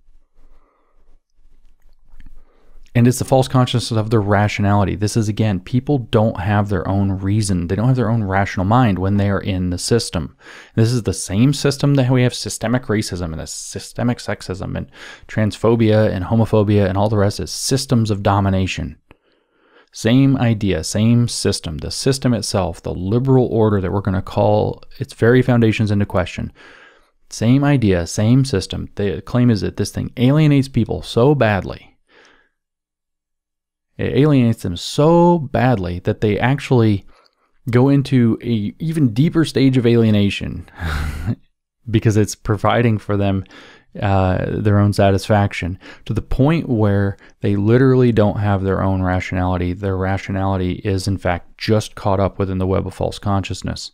And it's the false consciousness of their rationality. This is, again, people don't have their own reason. They don't have their own rational mind when they are in the system. This is the same system that we have systemic racism and systemic sexism and transphobia and homophobia and all the rest is systems of domination. Same idea, same system. The system itself, the liberal order that we're going to call its very foundations into question. Same idea, same system. The claim is that this thing alienates people so badly. It alienates them so badly that they actually go into an even deeper stage of alienation because it's providing for them their own satisfaction, to the point where they literally don't have their own rationality. Their rationality is, in fact, just caught up within the web of false consciousness.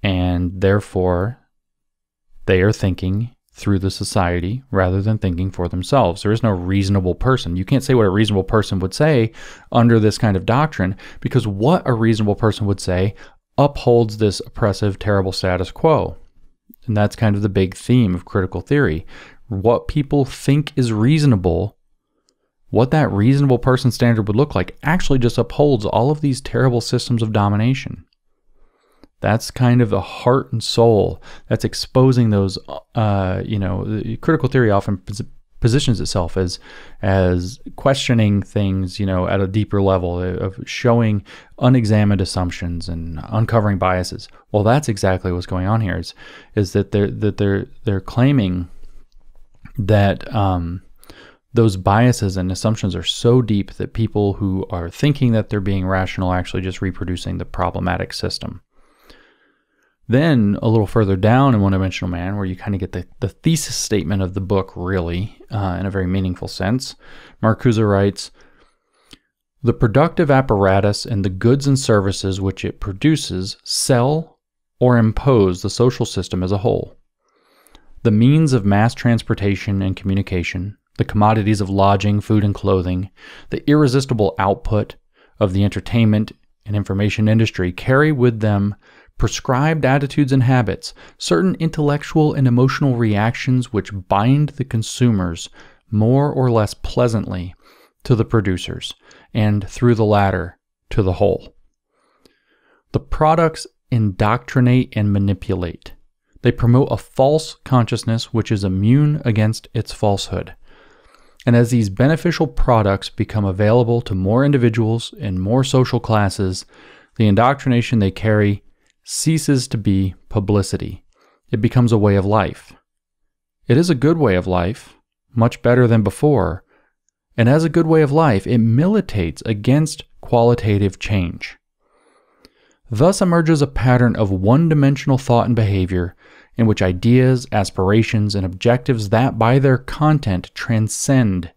And therefore, they are thinking through the society rather than thinking for themselves. There is no reasonable person. You can't say what a reasonable person would say under this kind of doctrine, because what a reasonable person would say upholds this oppressive, terrible status quo. And that's kind of the big theme of critical theory. What people think is reasonable, what that reasonable person standard would look like, actually just upholds all of these terrible systems of domination. That's kind of the heart and soul that's exposing those, the critical theory often positions itself as questioning things, at a deeper level of showing unexamined assumptions and uncovering biases. Well, that's exactly what's going on here is that they're claiming that those biases and assumptions are so deep that people who are thinking that they're being rational are actually just reproducing the problematic system. Then a little further down in One Dimensional Man, where you kind of get the thesis statement of the book really in a very meaningful sense, Marcuse writes, "The productive apparatus and the goods and services which it produces sell or impose the social system as a whole. The means of mass transportation and communication, the commodities of lodging, food, and clothing, the irresistible output of the entertainment and information industry carry with them prescribed attitudes and habits, certain intellectual and emotional reactions which bind the consumers more or less pleasantly to the producers, and through the latter to the whole. The products indoctrinate and manipulate. They promote a false consciousness which is immune against its falsehood. And as these beneficial products become available to more individuals and more social classes, the indoctrination they carry ceases to be publicity. It becomes a way of life. It is a good way of life, much better than before, and as a good way of life, it militates against qualitative change. Thus emerges a pattern of one-dimensional thought and behavior in which ideas, aspirations, and objectives that by their content transcend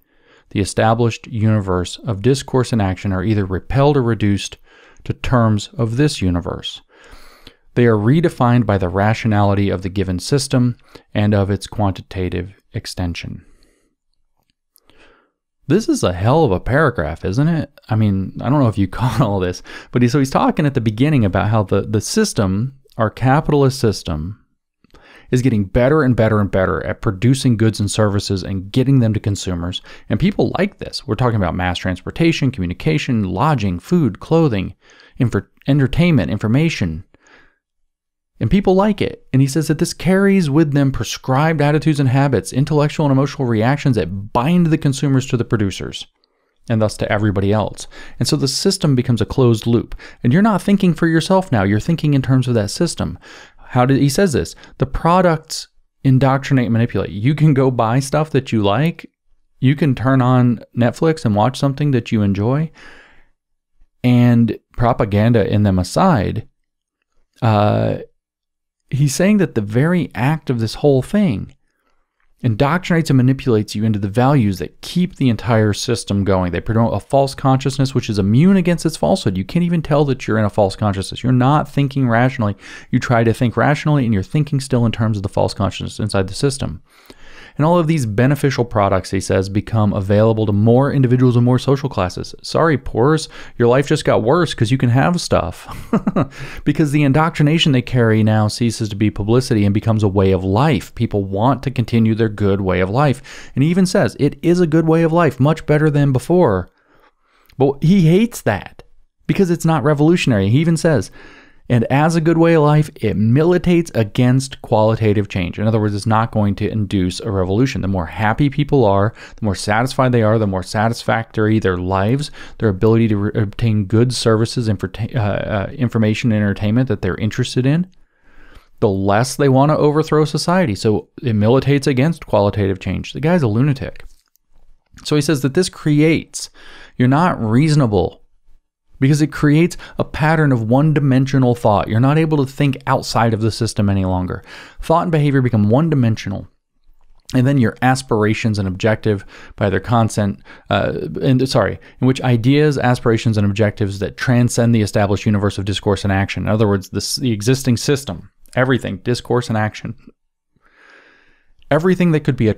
the established universe of discourse and action are either repelled or reduced to terms of this universe. They are redefined by the rationality of the given system and of its quantitative extension." This is a hell of a paragraph, isn't it? I mean, I don't know if you caught all this, but he's talking at the beginning about how the system, our capitalist system, is getting better and better and better at producing goods and services and getting them to consumers. And people like this. We're talking about mass transportation, communication, lodging, food, clothing, entertainment, information. And people like it. And he says that this carries with them prescribed attitudes and habits, intellectual and emotional reactions that bind the consumers to the producers, and thus to everybody else. And so the system becomes a closed loop. And you're not thinking for yourself now. You're thinking in terms of that system. He says this? The products indoctrinate and manipulate. You can go buy stuff that you like. You can turn on Netflix and watch something that you enjoy. And propaganda in them aside, he's saying that the very act of this whole thing indoctrinates and manipulates you into the values that keep the entire system going. They promote a false consciousness which is immune against its falsehood. You can't even tell that you're in a false consciousness. You're not thinking rationally. You try to think rationally, and you're thinking still in terms of the false consciousness inside the system. And all of these beneficial products, he says, become available to more individuals and more social classes. Sorry, poors, your life just got worse because you can have stuff. Because the indoctrination they carry now ceases to be publicity and becomes a way of life. People want to continue their good way of life. And he even says it is a good way of life, much better than before. But he hates that because it's not revolutionary. He even says, and as a good way of life, it militates against qualitative change. In other words, it's not going to induce a revolution. The more happy people are, the more satisfied they are, the more satisfactory their lives, their ability to obtain goods, services, information, and entertainment that they're interested in, the less they want to overthrow society. So it militates against qualitative change. The guy's a lunatic. So he says that this creates, you're not reasonable, because it creates a pattern of one-dimensional thought. You're not able to think outside of the system any longer. Thought and behavior become one-dimensional. And then your aspirations and objective by their content, in which ideas, aspirations, and objectives that transcend the established universe of discourse and action. In other words, the existing system, everything, discourse and action. Everything that could be a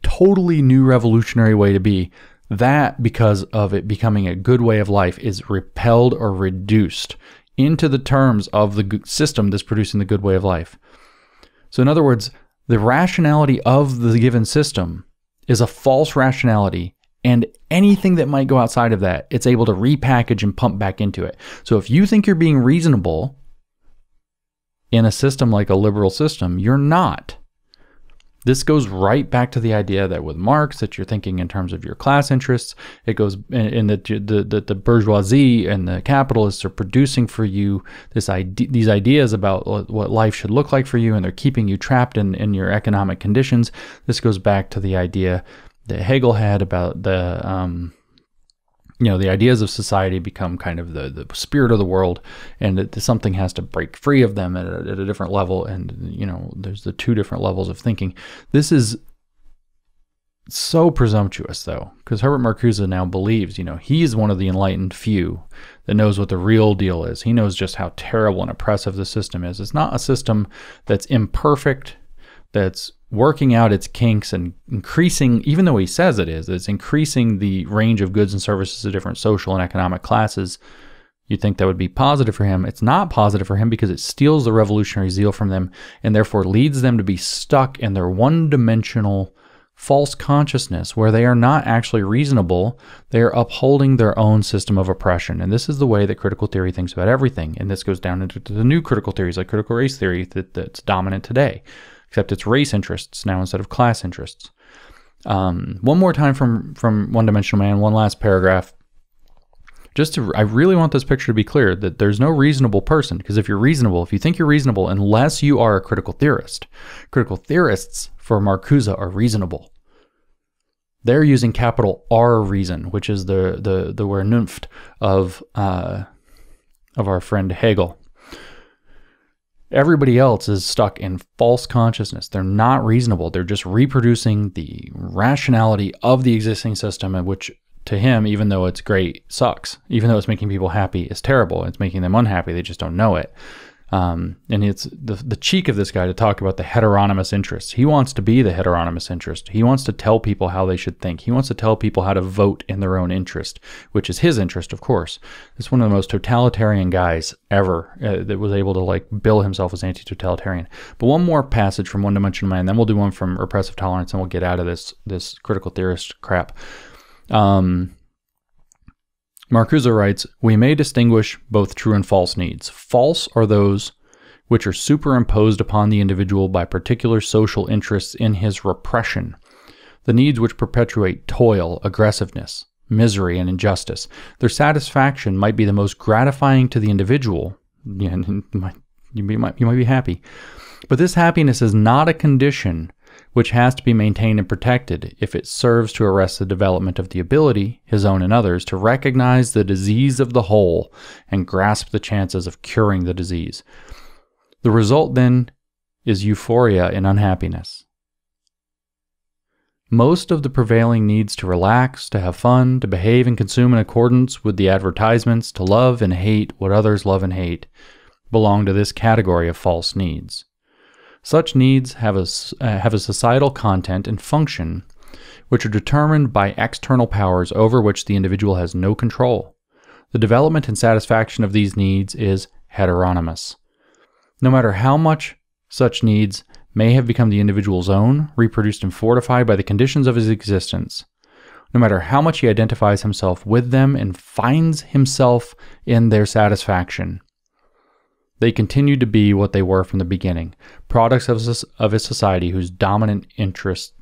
totally new revolutionary way to be, that, because of it becoming a good way of life, is repelled or reduced into the terms of the system that's producing the good way of life. So in other words, the rationality of the given system is a false rationality, and anything that might go outside of that, it's able to repackage and pump back into it. So if you think you're being reasonable, in a system like a liberal system, you're not. This goes right back to the idea that with Marx, that you're thinking in terms of your class interests. It goes in that the bourgeoisie and the capitalists are producing for you these ideas about what life should look like for you, and they're keeping you trapped in your economic conditions. This goes back to the idea that Hegel had about the ideas of society become kind of the spirit of the world, and that something has to break free of them at a different level. And, there's the two different levels of thinking. This is so presumptuous, though, because Herbert Marcuse now believes, he's one of the enlightened few that knows what the real deal is. He knows just how terrible and oppressive the system is. It's not a system that's imperfect, that's working out its kinks and increasing, even though he says it's increasing the range of goods and services to different social and economic classes. You'd think that would be positive for him. It's not positive for him because it steals the revolutionary zeal from them and therefore leads them to be stuck in their one-dimensional false consciousness where they are not actually reasonable. They are upholding their own system of oppression. And this is the way that critical theory thinks about everything. And this goes down into the new critical theories like critical race theory that's dominant today. Except it's race interests now instead of class interests. One more time from One Dimensional Man, one last paragraph. I really want this picture to be clear that there's no reasonable person, because if you think you're reasonable, unless you are a critical theorist. Critical theorists for Marcuse are reasonable. They're using capital R reason, which is the Vernunft of our friend Hegel. Everybody else is stuck in false consciousness. They're not reasonable. They're just reproducing the rationality of the existing system, which to him, even though it's great, sucks. Even though it's making people happy, is terrible. It's making them unhappy. They just don't know it. And it's the cheek of this guy to talk about the heteronymous interest. He wants to be the heteronymous interest. He wants to tell people how they should think. He wants to tell people how to vote in their own interest, which is his interest, of course. It's one of the most totalitarian guys ever that was able to bill himself as anti-totalitarian. But one more passage from One Dimensional Man, then we'll do one from Repressive Tolerance, and we'll get out of this critical theorist crap. Marcuse writes, "We may distinguish both true and false needs. False are those which are superimposed upon the individual by particular social interests in his repression. The needs which perpetuate toil, aggressiveness, misery, and injustice. Their satisfaction might be the most gratifying to the individual." Yeah, you might be happy. "But this happiness is not a condition which has to be maintained and protected if it serves to arrest the development of the ability, his own and others, to recognize the disease of the whole and grasp the chances of curing the disease. The result, then, is euphoria and unhappiness. Most of the prevailing needs to relax, to have fun, to behave and consume in accordance with the advertisements, to love and hate what others love and hate, belong to this category of false needs. Such needs have a societal content and function which are determined by external powers over which the individual has no control. The development and satisfaction of these needs is heteronymous. No matter how much such needs may have become the individual's own, reproduced and fortified by the conditions of his existence, no matter how much he identifies himself with them and finds himself in their satisfaction, they continue to be what they were from the beginning, products of a society whose dominant interest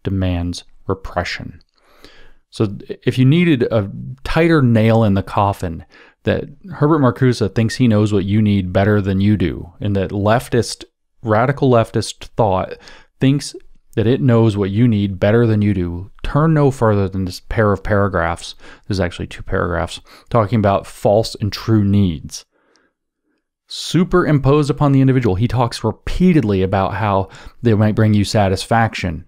demands repression." So if you needed a tighter nail in the coffin, that Herbert Marcuse thinks he knows what you need better than you do, and that radical leftist thought thinks that it knows what you need better than you do, turn no further than this pair of paragraphs. There's actually 2 paragraphs talking about false and true needs. Superimposed upon the individual. He talks repeatedly about how they might bring you satisfaction,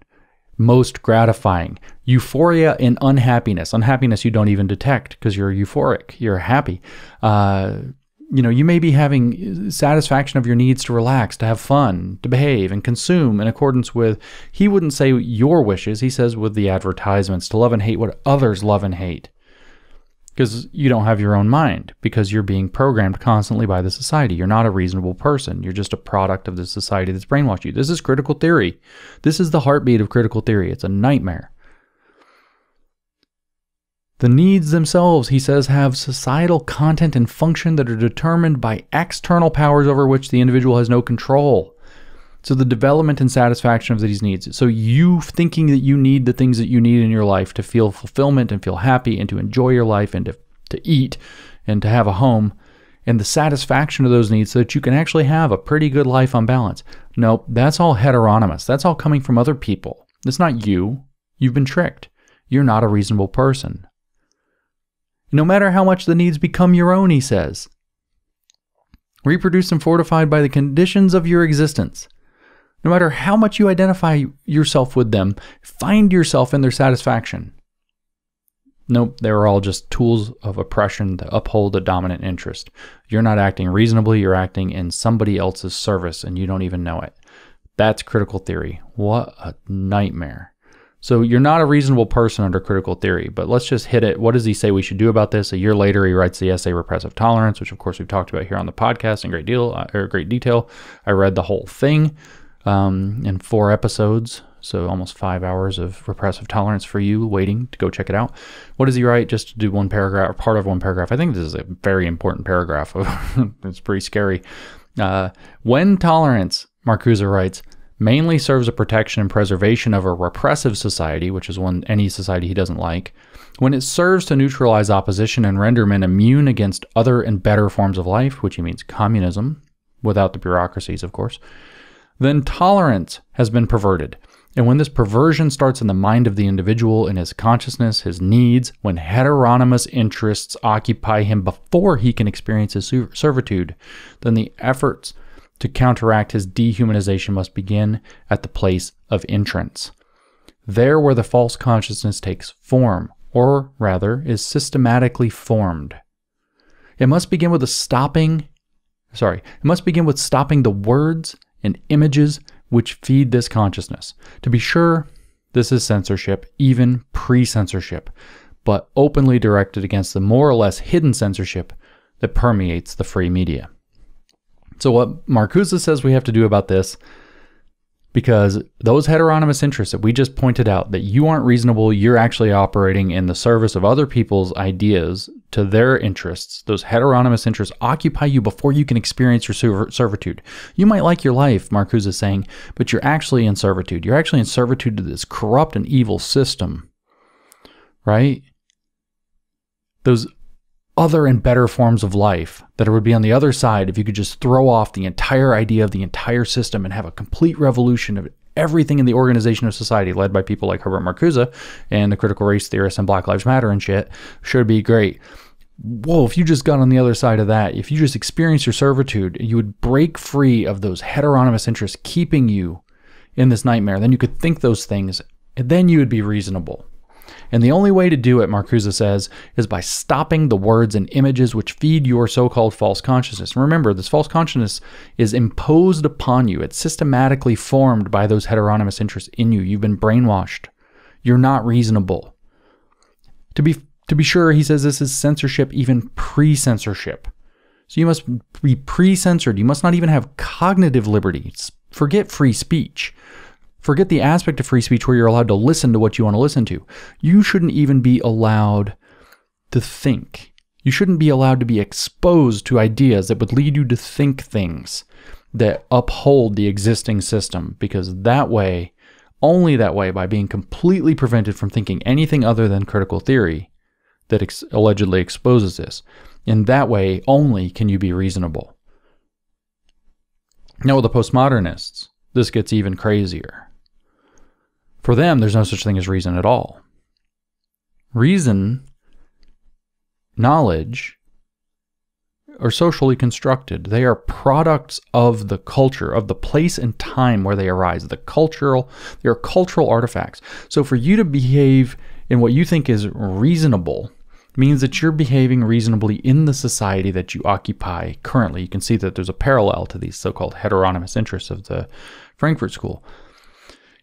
most gratifying, euphoria and unhappiness. Unhappiness you don't even detect because you're euphoric, you're happy. You may be having satisfaction of your needs to relax, to have fun, to behave and consume in accordance with, he wouldn't say your wishes, he says with the advertisements, to love and hate what others love and hate. Because you don't have your own mind, because you're being programmed constantly by the society. You're not a reasonable person. You're just a product of the society that's brainwashed you. This is critical theory. This is the heartbeat of critical theory. It's a nightmare. The needs themselves, he says, have societal content and function that are determined by external powers over which the individual has no control. So the development and satisfaction of these needs. So you thinking that you need the things that you need in your life to feel fulfillment and feel happy and to enjoy your life and to eat and to have a home, and the satisfaction of those needs so that you can actually have a pretty good life on balance. Nope, that's all heteronomous. That's all coming from other people. It's not you. You've been tricked. You're not a reasonable person. No matter how much the needs become your own, he says. Reproduced and fortified by the conditions of your existence. No matter how much you identify yourself with them, find yourself in their satisfaction. Nope, they're all just tools of oppression to uphold a dominant interest. You're not acting reasonably, you're acting in somebody else's service and you don't even know it. That's critical theory. What a nightmare. So you're not a reasonable person under critical theory, but let's just hit it. What does he say we should do about this? A year later, he writes the essay Repressive Tolerance, which of course we've talked about here on the podcast in great detail. I read the whole thing in 4 episodes. So almost 5 hours of Repressive Tolerance for you waiting to go check it out. What does he write? Just to do one paragraph or part of one paragraph. I think this is a very important paragraph. It's pretty scary. When tolerance, Marcuse writes, mainly serves a protection and preservation of a repressive society, which is any society he doesn't like, when it serves to neutralize opposition and render men immune against other and better forms of life, which he means communism, without the bureaucracies, of course, then tolerance has been perverted. And when this perversion starts in the mind of the individual, in his consciousness, his needs, when heteronomous interests occupy him before he can experience his servitude, then the efforts to counteract his dehumanization must begin at the place of entrance. There where the false consciousness takes form, or rather is systematically formed. It must begin with stopping the words and images which feed this consciousness. To be sure, this is censorship, even pre-censorship, but openly directed against the more or less hidden censorship that permeates the free media. So what Marcuse says we have to do about this, because those heteronomous interests that we just pointed out, that you aren't reasonable, you're actually operating in the service of other people's ideas to their interests. Those heteronomous interests occupy you before you can experience your servitude. You might like your life, Marcuse is saying, but you're actually in servitude. You're actually in servitude to this corrupt and evil system, right? Those other and better forms of life that would be on the other side if you could just throw off the entire idea of the entire system and have a complete revolution of everything in the organization of society led by people like Herbert Marcuse and the critical race theorists and Black Lives Matter and shit should be great. Whoa, if you just got on the other side of that, if you just experienced your servitude, you would break free of those heteronomous interests keeping you in this nightmare. Then you could think those things and then you would be reasonable. And the only way to do it, Marcuse says, is by stopping the words and images which feed your so-called false consciousness. And remember, this false consciousness is imposed upon you. It's systematically formed by those heteronomous interests in you. You've been brainwashed. You're not reasonable. To be sure, he says this is censorship, even pre-censorship. So you must be pre-censored. You must not even have cognitive liberty. Forget free speech. Forget the aspect of free speech where you're allowed to listen to what you want to listen to. You shouldn't even be allowed to think. You shouldn't be allowed to be exposed to ideas that would lead you to think things that uphold the existing system, because that way, only that way, by being completely prevented from thinking anything other than critical theory that allegedly exposes this, in that way only can you be reasonable. Now with the postmodernists, this gets even crazier. For them, there's no such thing as reason at all. Reason, knowledge, are socially constructed. They are products of the culture, of the place and time where they arise. They are cultural artifacts. So for you to behave in what you think is reasonable means that you're behaving reasonably in the society that you occupy currently. You can see that there's a parallel to these so-called heteronomous interests of the Frankfurt School.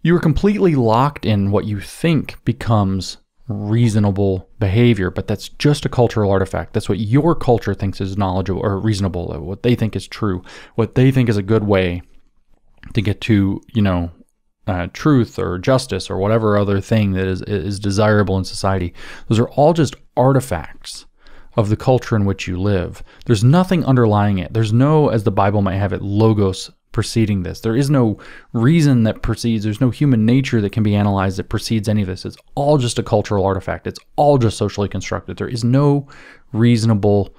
You are completely locked in what you think becomes reasonable behavior, but that's just a cultural artifact. That's what your culture thinks is knowledgeable or reasonable, what they think is true, what they think is a good way to get to, truth or justice or whatever other thing that is desirable in society. Those are all just artifacts of the culture in which you live. There's nothing underlying it. There's no, as the Bible might have it, logos preceding this. There is no reason that precedes. There's no human nature that can be analyzed that precedes any of this. It's all just a cultural artifact. It's all just socially constructed. There is no reasonable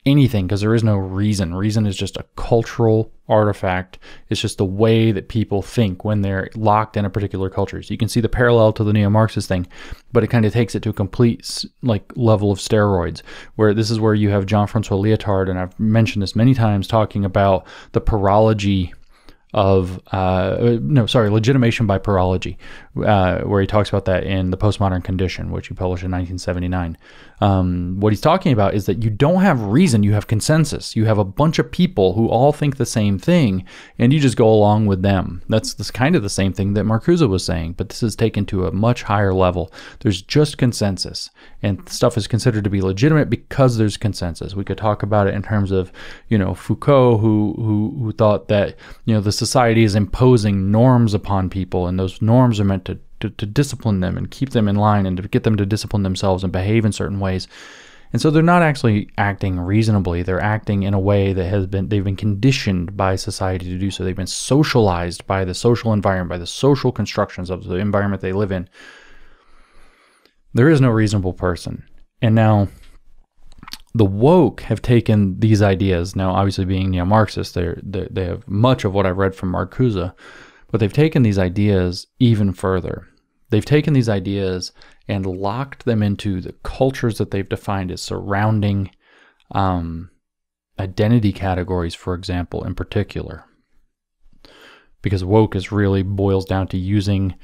anything, because there is no reason. Reason is just a cultural artifact. It's just the way that people think when they're locked in a particular culture. So you can see the parallel to the neo-Marxist thing, but it kind of takes it to a complete level of steroids, where this is where you have Jean-Francois Lyotard, and I've mentioned this many times, talking about the parology of legitimation by parology, where he talks about that in The Postmodern Condition, which he published in 1979. What he's talking about is that you don't have reason, you have consensus. You have a bunch of people who all think the same thing, and you just go along with them. That's kind of the same thing that Marcuse was saying, but this is taken to a much higher level. There's just consensus, and stuff is considered to be legitimate because there's consensus. We could talk about it in terms of, Foucault, who thought that, the society is imposing norms upon people, and those norms are meant to discipline them and keep them in line and to get them to discipline themselves and behave in certain ways. And so they're not actually acting reasonably. They're acting in a way that they've been conditioned by society to do so. They've been socialized by the social environment, by the social constructions of the environment they live in. There is no reasonable person. And now the woke have taken these ideas, now obviously being neo-Marxist, they have much of what I've read from Marcuse, but they've taken these ideas even further. They've taken these ideas and locked them into the cultures that they've defined as surrounding identity categories, for example, in particular. Because woke really boils down to using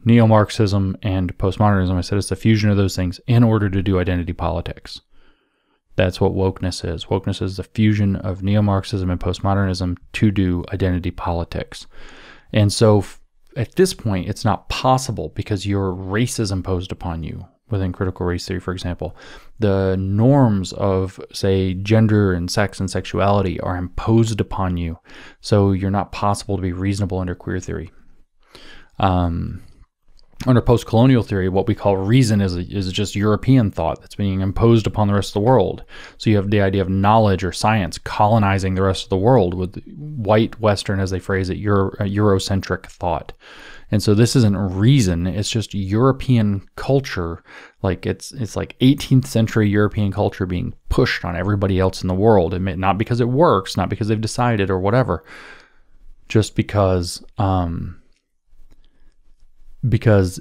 neo-Marxism and postmodernism. I said it's the fusion of those things in order to do identity politics. That's what wokeness is. Wokeness is the fusion of neo-Marxism and postmodernism to do identity politics. And so at this point, it's not possible because your race is imposed upon you within critical race theory, for example. The norms of, say, gender and sex and sexuality are imposed upon you. So you're not possible to be reasonable under queer theory. Under post-colonial theory, what we call reason is just European thought that's being imposed upon the rest of the world. So you have the idea of knowledge or science colonizing the rest of the world with white, Western, as they phrase it, Eurocentric thought. And so this isn't reason, it's just European culture. Like it's like 18th century European culture being pushed on everybody else in the world. Not because it works, not because they've decided or whatever, just because the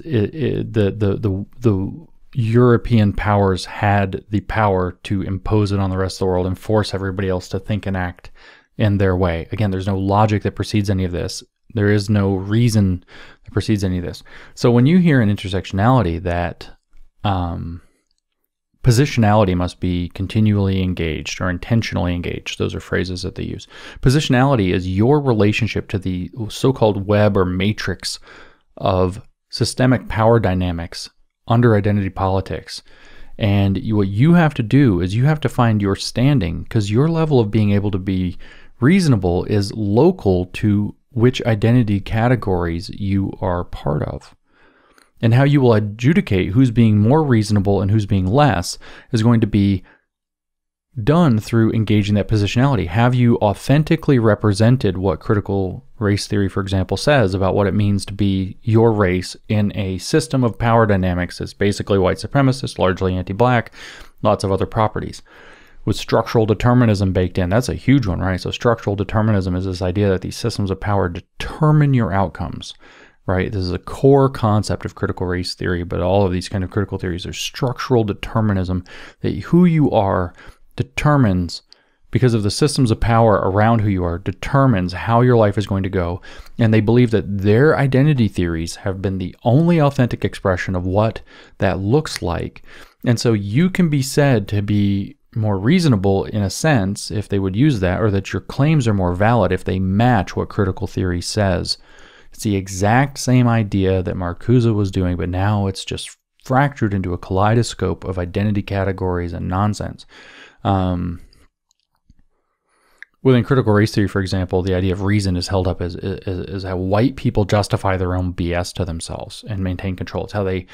European powers had the power to impose it on the rest of the world and force everybody else to think and act in their way. Again, there's no logic that precedes any of this. There is no reason that precedes any of this. So when you hear in intersectionality that positionality must be continually engaged or intentionally engaged, those are phrases that they use. Positionality is your relationship to the so-called web or matrix of systemic power dynamics under identity politics. And what you have to do is you have to find your standing, because your level of being able to be reasonable is local to which identity categories you are part of. And how you will adjudicate who's being more reasonable and who's being less is going to be done through engaging that positionality. Have you authentically represented what critical race theory, for example, says about what it means to be your race in a system of power dynamics that's basically white supremacist, largely anti-black, lots of other properties, with structural determinism baked in? That's a huge one, right? So structural determinism is this idea that these systems of power determine your outcomes, right? This is a core concept of critical race theory, but all of these kind of critical theories are structural determinism, that who you are determines, because of the systems of power around who you are, determines how your life is going to go. And they believe that their identity theories have been the only authentic expression of what that looks like. And so you can be said to be more reasonable in a sense if they would use that, or that your claims are more valid if they match what critical theory says. It's the exact same idea that Marcuse was doing, but now it's just fractured into a kaleidoscope of identity categories and nonsense. within critical race theory, for example, the idea of reason is held up as how white people justify their own BS to themselves and maintain control. It's how they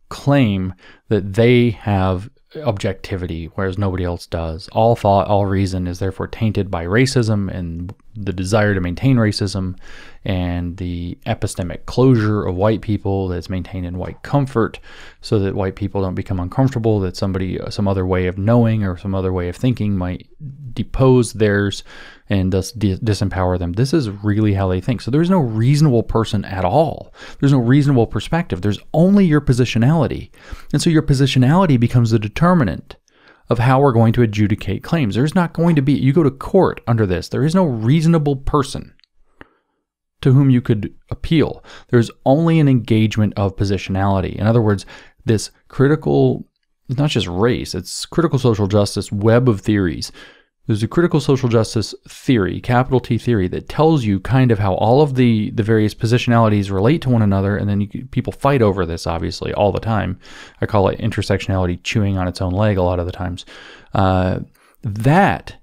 claim that they have objectivity, whereas nobody else does. All thought, all reason is therefore tainted by racism and the desire to maintain racism and the epistemic closure of white people that's maintained in white comfort so that white people don't become uncomfortable that some other way of knowing or some other way of thinking might depose theirs and thus disempower them. This is really how they think. So there's no reasonable person at all. There's no reasonable perspective. There's only your positionality. And so your positionality becomes the determinant of how we're going to adjudicate claims. There's not going to be, you go to court under this, there is no reasonable person to whom you could appeal. There's only an engagement of positionality. In other words, this critical, it's not just race, it's critical social justice web of theories. There's a critical social justice theory, capital T theory, that tells you kind of how all of the various positionalities relate to one another, and then people fight over this, obviously, all the time. I call it intersectionality chewing on its own leg a lot of the times. That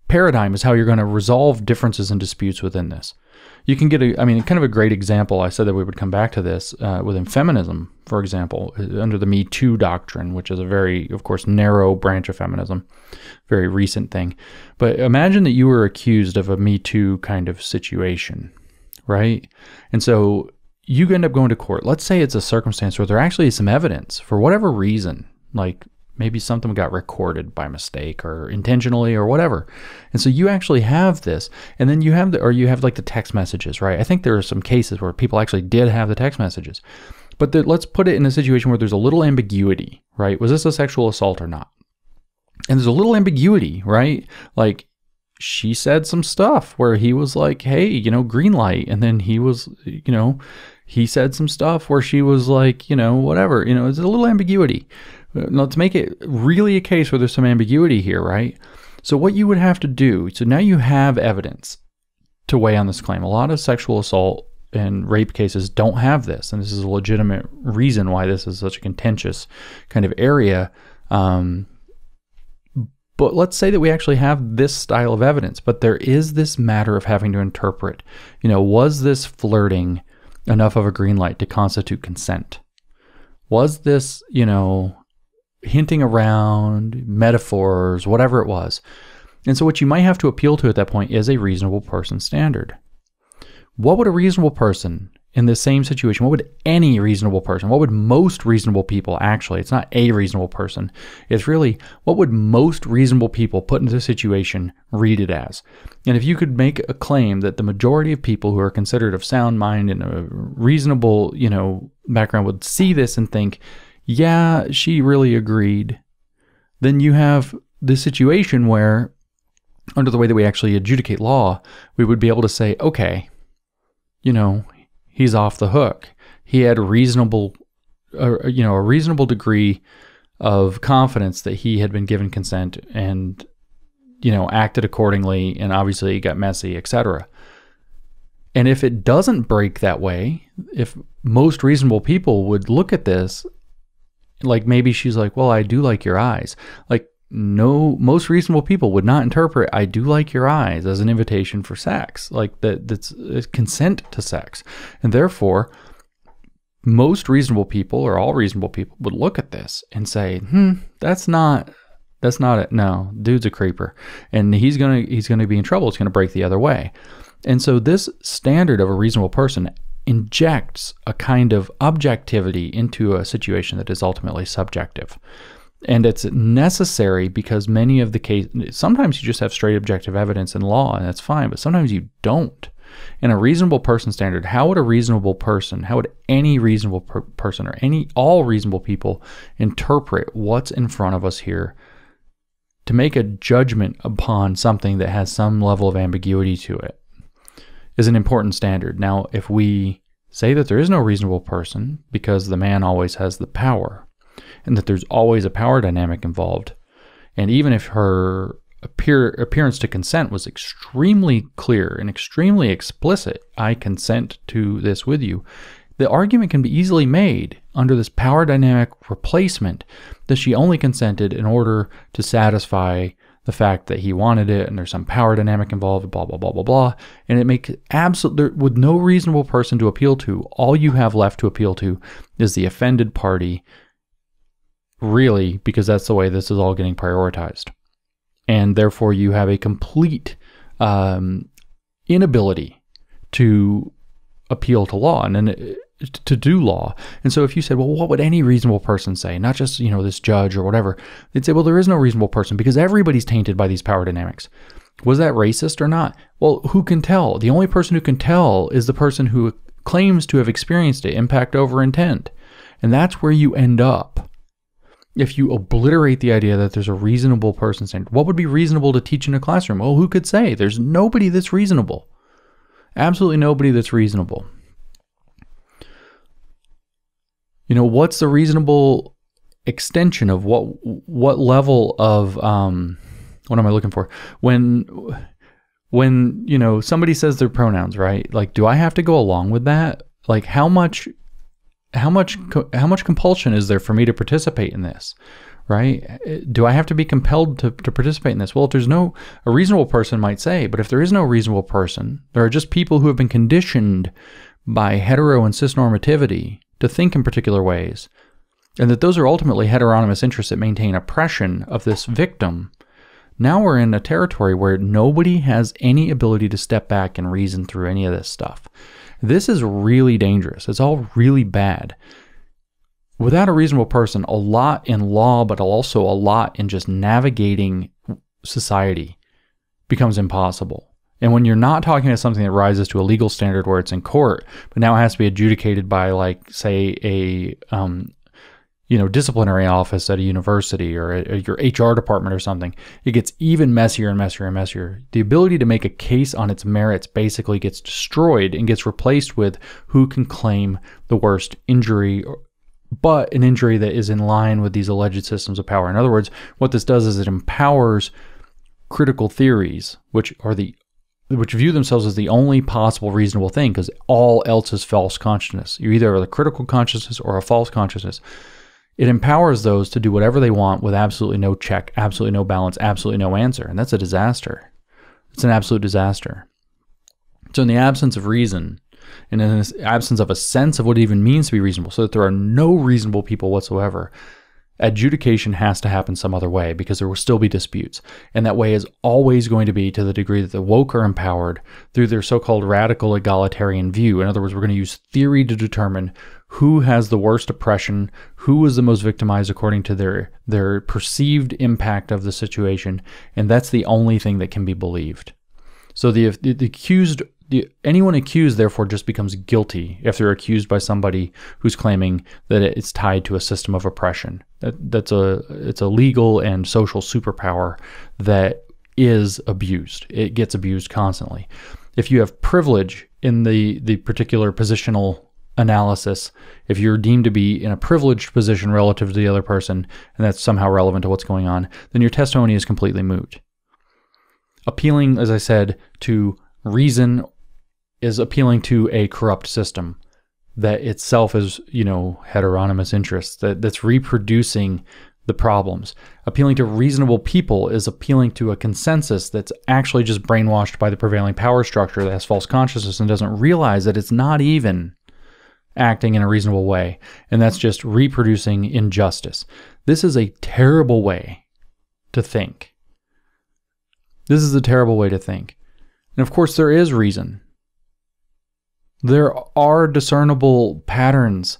paradigm is how you're going to resolve differences and disputes within this. You can get kind of a great example. I said that we would come back to this within feminism, for example, under the Me Too doctrine, which is a very, of course, narrow branch of feminism, very recent thing. But imagine that you were accused of a Me Too kind of situation, right? And so you end up going to court. Let's say it's a circumstance where there actually is some evidence for whatever reason, like maybe something got recorded by mistake or intentionally or whatever. And so you actually have this, and then you have like the text messages, right? I think there are some cases where people actually did have the text messages. But let's put it in a situation where there's a little ambiguity, right? Was this a sexual assault or not? And there's a little ambiguity, right? Like she said some stuff where he was like, hey, green light. And then he was, he said some stuff where she was like, whatever, there's a little ambiguity. Now, to make it really a case where there's some ambiguity here, right? So what you would have to do, so now you have evidence to weigh on this claim. A lot of sexual assault and rape cases don't have this, and this is a legitimate reason why this is such a contentious kind of area. But let's say that we actually have this style of evidence, but there is this matter of having to interpret, was this flirting enough of a green light to constitute consent? Was this, hinting around, metaphors, whatever it was? And so what you might have to appeal to at that point is a reasonable person standard. What would a reasonable person in the same situation, what would any reasonable person, what would most reasonable people actually, it's not a reasonable person, it's really what would most reasonable people put into the situation read it as? And if you could make a claim that the majority of people who are considered of sound mind and a reasonable, background would see this and think, yeah, she really agreed, then you have this situation where, under the way that we actually adjudicate law, we would be able to say, okay, he's off the hook. He had a reasonable degree of confidence that he had been given consent and, acted accordingly, and obviously it got messy, etc. And if it doesn't break that way, if most reasonable people would look at this, like maybe she's like, well, I do like your eyes. Like, no, most reasonable people would not interpret I do like your eyes as an invitation for sex. Like that's consent to sex. And therefore, most reasonable people or all reasonable people would look at this and say, that's not it. No, dude's a creeper. And he's gonna be in trouble. It's gonna break the other way. And so this standard of a reasonable person injects a kind of objectivity into a situation that is ultimately subjective. And it's necessary because many of the cases, sometimes you just have straight objective evidence in law, and that's fine, but sometimes you don't. In a reasonable person standard, how would any reasonable person or all reasonable people interpret what's in front of us here to make a judgment upon something that has some level of ambiguity to it? Is an important standard. Now, if we say that there is no reasonable person because the man always has the power and that there's always a power dynamic involved, and even if her appearance to consent was extremely clear and extremely explicit, I consent to this with you, the argument can be easily made under this power dynamic replacement that she only consented in order to satisfy the fact that he wanted it and there's some power dynamic involved, blah, blah, blah, blah, blah. And it makes with no reasonable person to appeal to, all you have left to appeal to is the offended party, really, because that's the way this is all getting prioritized. And therefore you have a complete inability to appeal to law and then to do law. And so if you said, well, what would any reasonable person say? Not just, this judge or whatever. They'd say, well, there is no reasonable person because everybody's tainted by these power dynamics. Was that racist or not? Well, who can tell? The only person who can tell is the person who claims to have experienced it, impact over intent. And that's where you end up. If you obliterate the idea that there's a reasonable person saying, what would be reasonable to teach in a classroom? Well, who could say? There's nobody that's reasonable. Absolutely nobody that's reasonable. What's the reasonable extension of what level of, what am I looking for? When somebody says their pronouns, right? Like, do I have to go along with that? Like, how much compulsion is there for me to participate in this, right? Do I have to be compelled to participate in this? Well, if there's a reasonable person might say, but if there is no reasonable person, there are just people who have been conditioned by hetero and cisnormativity to think in particular ways, and that those are ultimately heteronymous interests that maintain oppression of this victim. Now we're in a territory where nobody has any ability to step back and reason through any of this stuff. This is really dangerous. It's all really bad. Without a reasonable person, a lot in law, but also a lot in just navigating society becomes impossible. And when you're not talking about something that rises to a legal standard where it's in court, but now it has to be adjudicated by, like, say, a disciplinary office at a university or your HR department or something, it gets even messier and messier and messier. The ability to make a case on its merits basically gets destroyed and gets replaced with who can claim the worst injury, but an injury that is in line with these alleged systems of power. In other words, what this does is it empowers critical theories, which view themselves as the only possible reasonable thing, because all else is false consciousness. You either have a critical consciousness or a false consciousness. It empowers those to do whatever they want with absolutely no check, absolutely no balance, absolutely no answer. And that's a disaster. It's an absolute disaster. So in the absence of reason, and in the absence of a sense of what it even means to be reasonable, so that there are no reasonable people whatsoever, adjudication has to happen some other way, because there will still be disputes. And that way is always going to be to the degree that the woke are empowered through their so-called radical egalitarian view. In other words, we're going to use theory to determine who has the worst oppression, who was the most victimized according to their perceived impact of the situation, and that's the only thing that can be believed. So anyone accused therefore just becomes guilty if they're accused by somebody who's claiming that it's tied to a system of oppression. It's a legal and social superpower that is abused. It gets abused constantly. If you have privilege in the particular positional analysis, if you're deemed to be in a privileged position relative to the other person, and that's somehow relevant to what's going on, then your testimony is completely moot. Appealing, as I said, to reason is appealing to a corrupt system that itself is, heteronymous interests, that's reproducing the problems. Appealing to reasonable people is appealing to a consensus that's actually just brainwashed by the prevailing power structure that has false consciousness and doesn't realize that it's not even acting in a reasonable way, and that's just reproducing injustice. This is a terrible way to think. This is a terrible way to think. And of course, there is reason. There are discernible patterns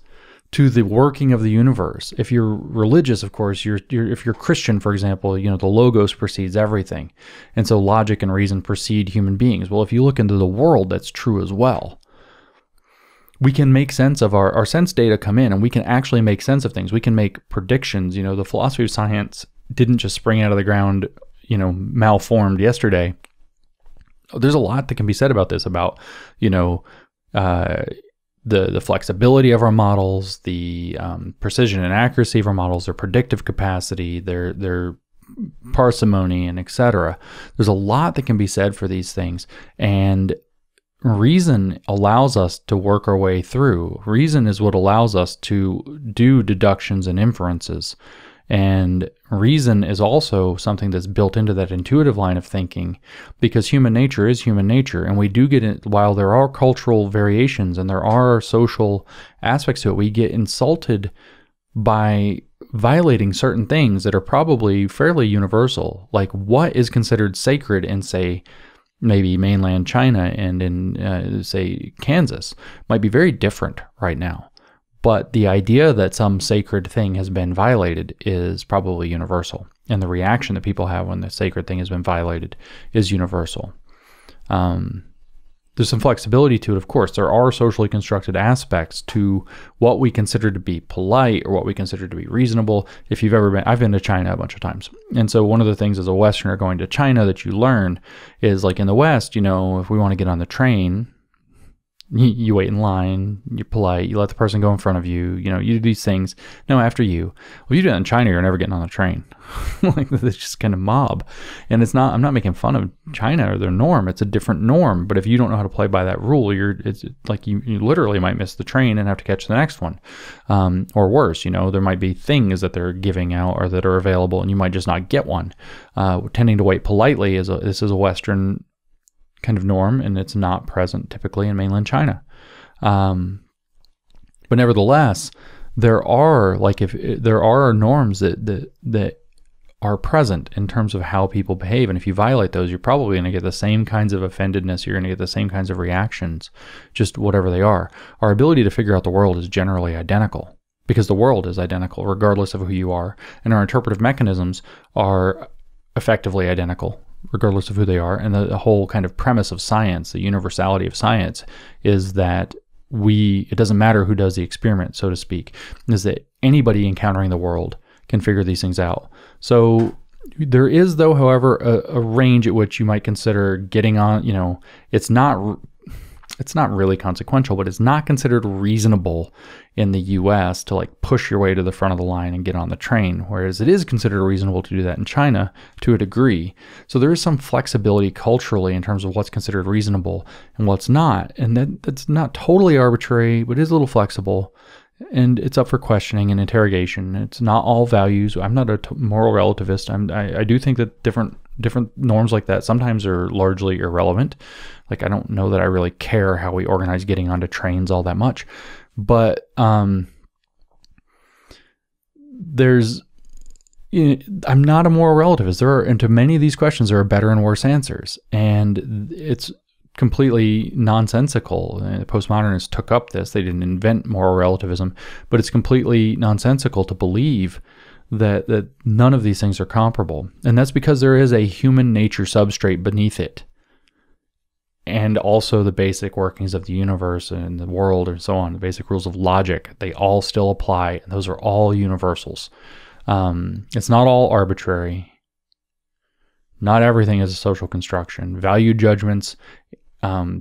to the working of the universe. If you're religious, of course, if you're Christian, for example, the Logos precedes everything. And so logic and reason precede human beings. Well, if you look into the world, that's true as well. We can make sense of our sense data come in, and we can actually make sense of things. We can make predictions. The philosophy of science didn't just spring out of the ground, malformed yesterday. There's a lot that can be said about this, about, the flexibility of our models, the precision and accuracy of our models, their predictive capacity, their parsimony, and etc. There's a lot that can be said for these things, and reason allows us to work our way through. Reason is what allows us to do deductions and inferences. And reason is also something that's built into that intuitive line of thinking, because human nature is human nature. And we do get it, while there are cultural variations and there are social aspects to it, we get insulted by violating certain things that are probably fairly universal. Like what is considered sacred in, say, maybe mainland China and in, say, Kansas might be very different right now. But the idea that some sacred thing has been violated is probably universal. And the reaction that people have when the sacred thing has been violated is universal. There's some flexibility to it, of course. There are socially constructed aspects to what we consider to be polite or what we consider to be reasonable. If you've ever been, I've been to China a bunch of times. And so one of the things as a Westerner going to China that you learn is, like in the West, you know, if we want to get on the train, you wait in line, you're polite, you let the person go in front of you, you know, you do these things. No, after you. Well, if you do that in China, you're never getting on the train. Like, it's just kind of mob. And it's not, I'm not making fun of China or their norm. It's a different norm. But if you don't know how to play by that rule, it's like you literally might miss the train and have to catch the next one. Or worse, you know, there might be things that they're giving out or that are available and you might just not get one. Tending to wait politely this is a Western kind of norm, and it's not present typically in mainland China. But nevertheless, there are there are norms that are present in terms of how people behave, and if you violate those, you're probably going to get the same kinds of offendedness. You're going to get the same kinds of reactions, just whatever they are. Our ability to figure out the world is generally identical, because the world is identical regardless of who you are, and our interpretive mechanisms are effectively identical regardless of who they are. And the whole kind of premise of science, the universality of science, is that it doesn't matter who does the experiment, so to speak, is that anybody encountering the world can figure these things out. So there is, though, however, a range at which you might consider getting on, you know, it's not really consequential, but it's not considered reasonable in the US to like push your way to the front of the line and get on the train, whereas it is considered reasonable to do that in China to a degree. So there is some flexibility culturally in terms of what's considered reasonable and what's not. And that's not totally arbitrary, but is a little flexible. And it's up for questioning and interrogation. It's not all values. I'm not a moral relativist. I do think that different norms like that sometimes are largely irrelevant. Like, I don't know that I really care how we organize getting onto trains all that much. But I'm not a moral relativist. And to many of these questions, there are better and worse answers. And it's completely nonsensical. The postmodernists took up this. They didn't invent moral relativism, but it's completely nonsensical to believe that none of these things are comparable. And that's because there is a human nature substrate beneath it. And also the basic workings of the universe and the world and so on, the basic rules of logic, they all still apply. And those are all universals. It's not all arbitrary. Not everything is a social construction. Value judgments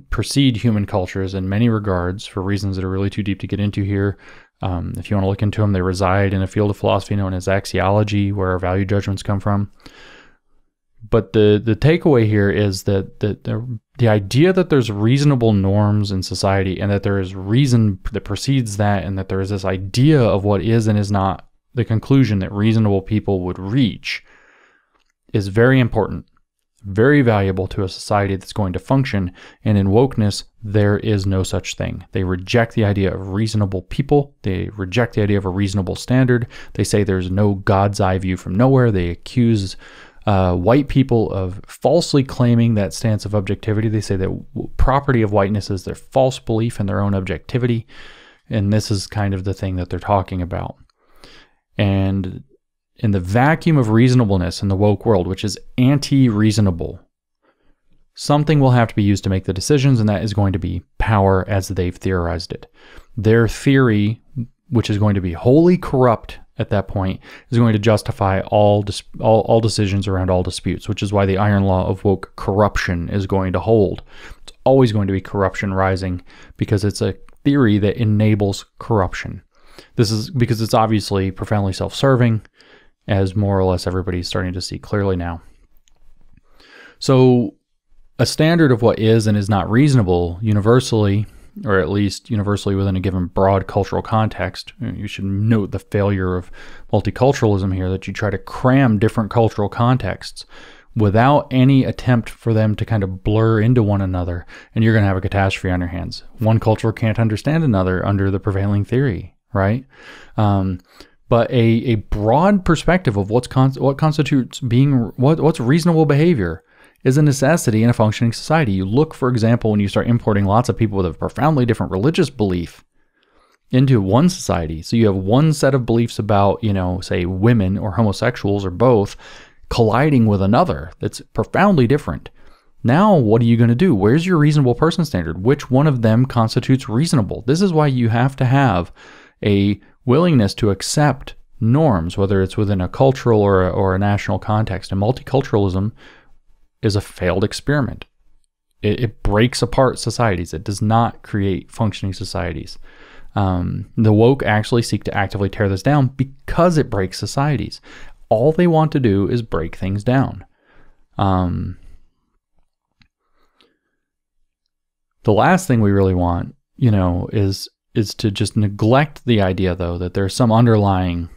precede human cultures in many regards for reasons that are really too deep to get into here. If you want to look into them, they reside in a field of philosophy known as axiology, where our value judgments come from. But the takeaway here is that the idea that there's reasonable norms in society and that there is reason that precedes that, and that there is this idea of what is and is not the conclusion that reasonable people would reach, is very important, very valuable to a society that's going to function. And in wokeness, there is no such thing. They reject the idea of reasonable people. They reject the idea of a reasonable standard. They say there's no God's eye view from nowhere. They accuse white people of falsely claiming that stance of objectivity. They say that property of whiteness is their false belief in their own objectivity. And this is kind of the thing that they're talking about. And in the vacuum of reasonableness in the woke world, which is anti-reasonable, something will have to be used to make the decisions, and that is going to be power as they've theorized it. Their theory, which is going to be wholly corrupt at that point, is going to justify all decisions around all disputes, which is why the iron law of woke corruption is going to hold. It's always going to be corruption rising, because it's a theory that enables corruption. This is because it's obviously profoundly self-serving, as more or less everybody's starting to see clearly now. So a standard of what is and is not reasonable universally or at least universally within a given broad cultural context. You should note the failure of multiculturalism here, that you try to cram different cultural contexts without any attempt for them to kind of blur into one another, and you're going to have a catastrophe on your hands. One culture can't understand another under the prevailing theory, right? But a broad perspective of what constitutes what's reasonable behavior is a necessity in a functioning society. You look, for example, when you start importing lots of people with a profoundly different religious belief into one society. So you have one set of beliefs about, say women or homosexuals or both colliding with another that's profoundly different. Now, what are you going to do? Where's your reasonable person standard? Which one of them constitutes reasonable? This is why you have to have a willingness to accept norms, whether it's within a cultural or a national context. And multiculturalism is a failed experiment. It breaks apart societies. It does not create functioning societies. The woke actually seek to actively tear this down because it breaks societies. All they want to do is break things down. The last thing we really want, is to just neglect the idea, though, that there's some underlying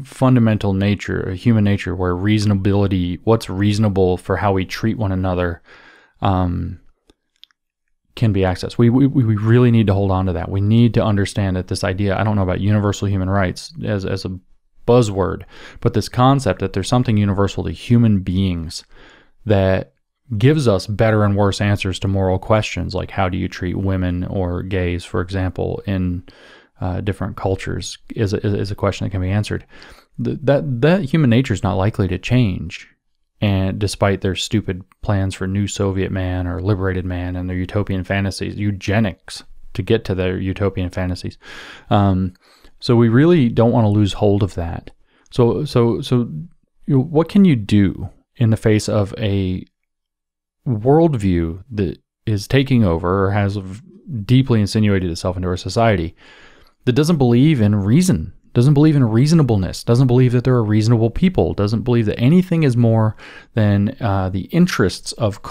fundamental nature, human nature, where reasonability, what's reasonable for how we treat one another, can be accessed. We really need to hold on to that. We need to understand that this idea, I don't know about universal human rights as a buzzword, but this concept that there's something universal to human beings that gives us better and worse answers to moral questions, like how do you treat women or gays, for example, in different cultures, is a question that can be answered. That human nature is not likely to change, and despite their stupid plans for new Soviet man or liberated man and their utopian fantasies, eugenics to get to their utopian fantasies. So we really don't want to lose hold of that. So what can you do in the face of a worldview that is taking over or has deeply insinuated itself into our society, that doesn't believe in reason, doesn't believe in reasonableness, doesn't believe that there are reasonable people, doesn't believe that anything is more than the interests of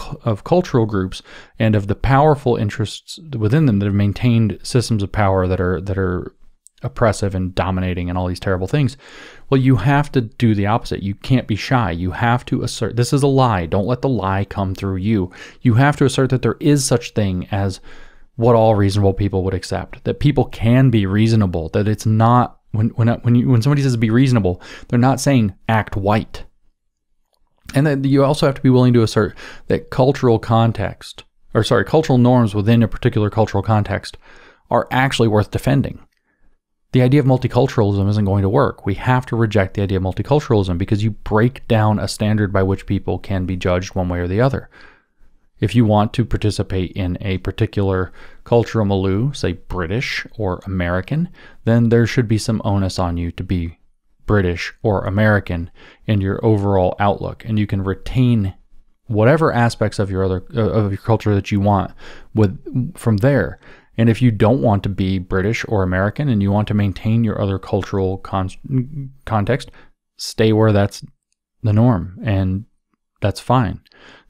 cultural groups and of the powerful interests within them that have maintained systems of power that are oppressive and dominating and all these terrible things. Well, you have to do the opposite. You can't be shy. You have to assert, this is a lie. Don't let the lie come through you. You have to assert that there is such thing as what all reasonable people would accept, that people can be reasonable, that it's not, when somebody says be reasonable, they're not saying act white. And that you also have to be willing to assert that cultural norms within a particular cultural context are actually worth defending. The idea of multiculturalism isn't going to work. We have to reject the idea of multiculturalism because you break down a standard by which people can be judged one way or the other. If you want to participate in a particular cultural milieu, say British or American, then there should be some onus on you to be British or American in your overall outlook, and you can retain whatever aspects of your culture that you want from there. And if you don't want to be British or American and you want to maintain your other cultural context, stay where that's the norm, and that's fine.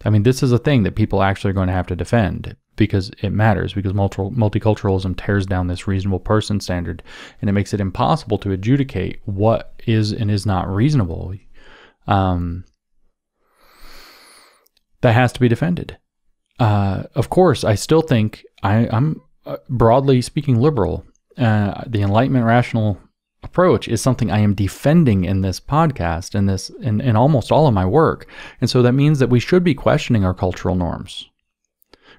I mean, this is a thing that people actually are going to have to defend because it matters, because multiculturalism tears down this reasonable person standard, and it makes it impossible to adjudicate what is and is not reasonable. That has to be defended. Of course, I still think I'm broadly speaking liberal. The Enlightenment rational approach is something I am defending in this podcast and in almost all of my work. And so that means that we should be questioning our cultural norms.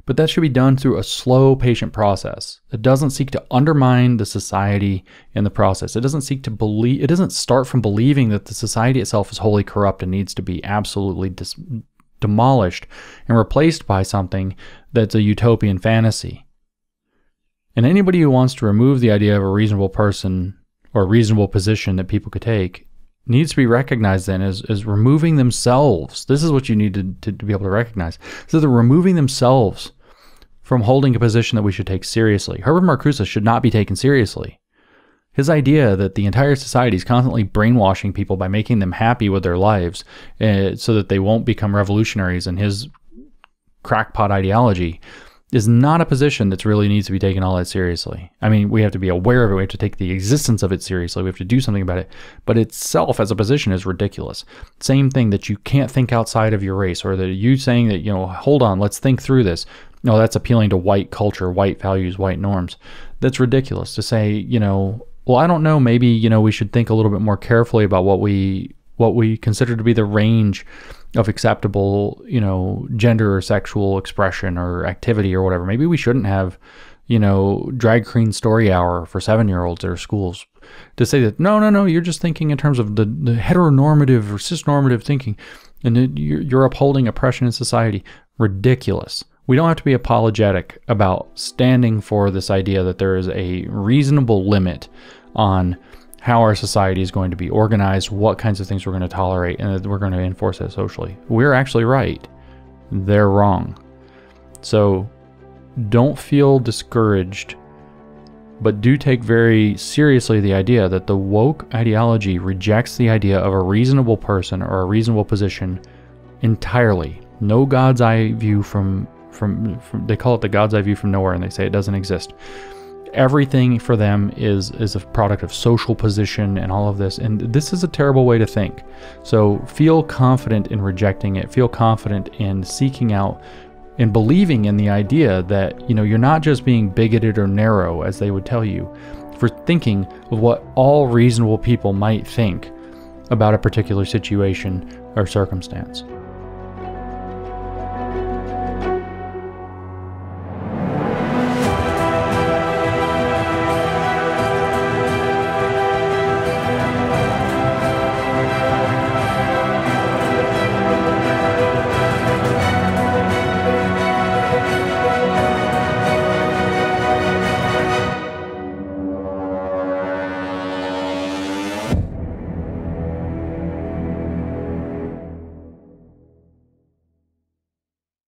But that should be done through a slow, patient process that doesn't seek to undermine the society in the process. It doesn't seek to believe, it doesn't start from believing that the society itself is wholly corrupt and needs to be absolutely demolished and replaced by something that's a utopian fantasy. And anybody who wants to remove the idea of a reasonable person or a reasonable position that people could take needs to be recognized then as removing themselves. This is what you need to be able to recognize. So they're removing themselves from holding a position that we should take seriously. Herbert Marcuse should not be taken seriously. His idea that the entire society is constantly brainwashing people by making them happy with their lives so that they won't become revolutionaries in his crackpot ideology is not a position that really needs to be taken all that seriously. I mean, we have to be aware of it. We have to take the existence of it seriously. We have to do something about it. But itself as a position is ridiculous. Same thing that you can't think outside of your race, or that you saying that, hold on, let's think through this. No, that's appealing to white culture, white values, white norms. That's ridiculous to say, well, I don't know, maybe, we should think a little bit more carefully about what we consider to be the range of acceptable, gender or sexual expression or activity or whatever. Maybe we shouldn't have, drag queen story hour for 7-year-olds at schools. To say that, no, you're just thinking in terms of the heteronormative or cisnormative thinking, and you're upholding oppression in society. Ridiculous. We don't have to be apologetic about standing for this idea that there is a reasonable limit on how our society is going to be organized, what kinds of things we're going to tolerate, and that we're going to enforce that socially. We're actually right. They're wrong. So don't feel discouraged, but do take very seriously the idea that the woke ideology rejects the idea of a reasonable person or a reasonable position entirely. No God's eye view from they call it the God's eye view from nowhere, and they say it doesn't exist. Everything for them is a product of social position and all of this, and this is a terrible way to think. So feel confident in rejecting it. Feel confident in seeking out and believing in the idea that you're not just being bigoted or narrow, as they would tell you, for thinking of what all reasonable people might think about a particular situation or circumstance.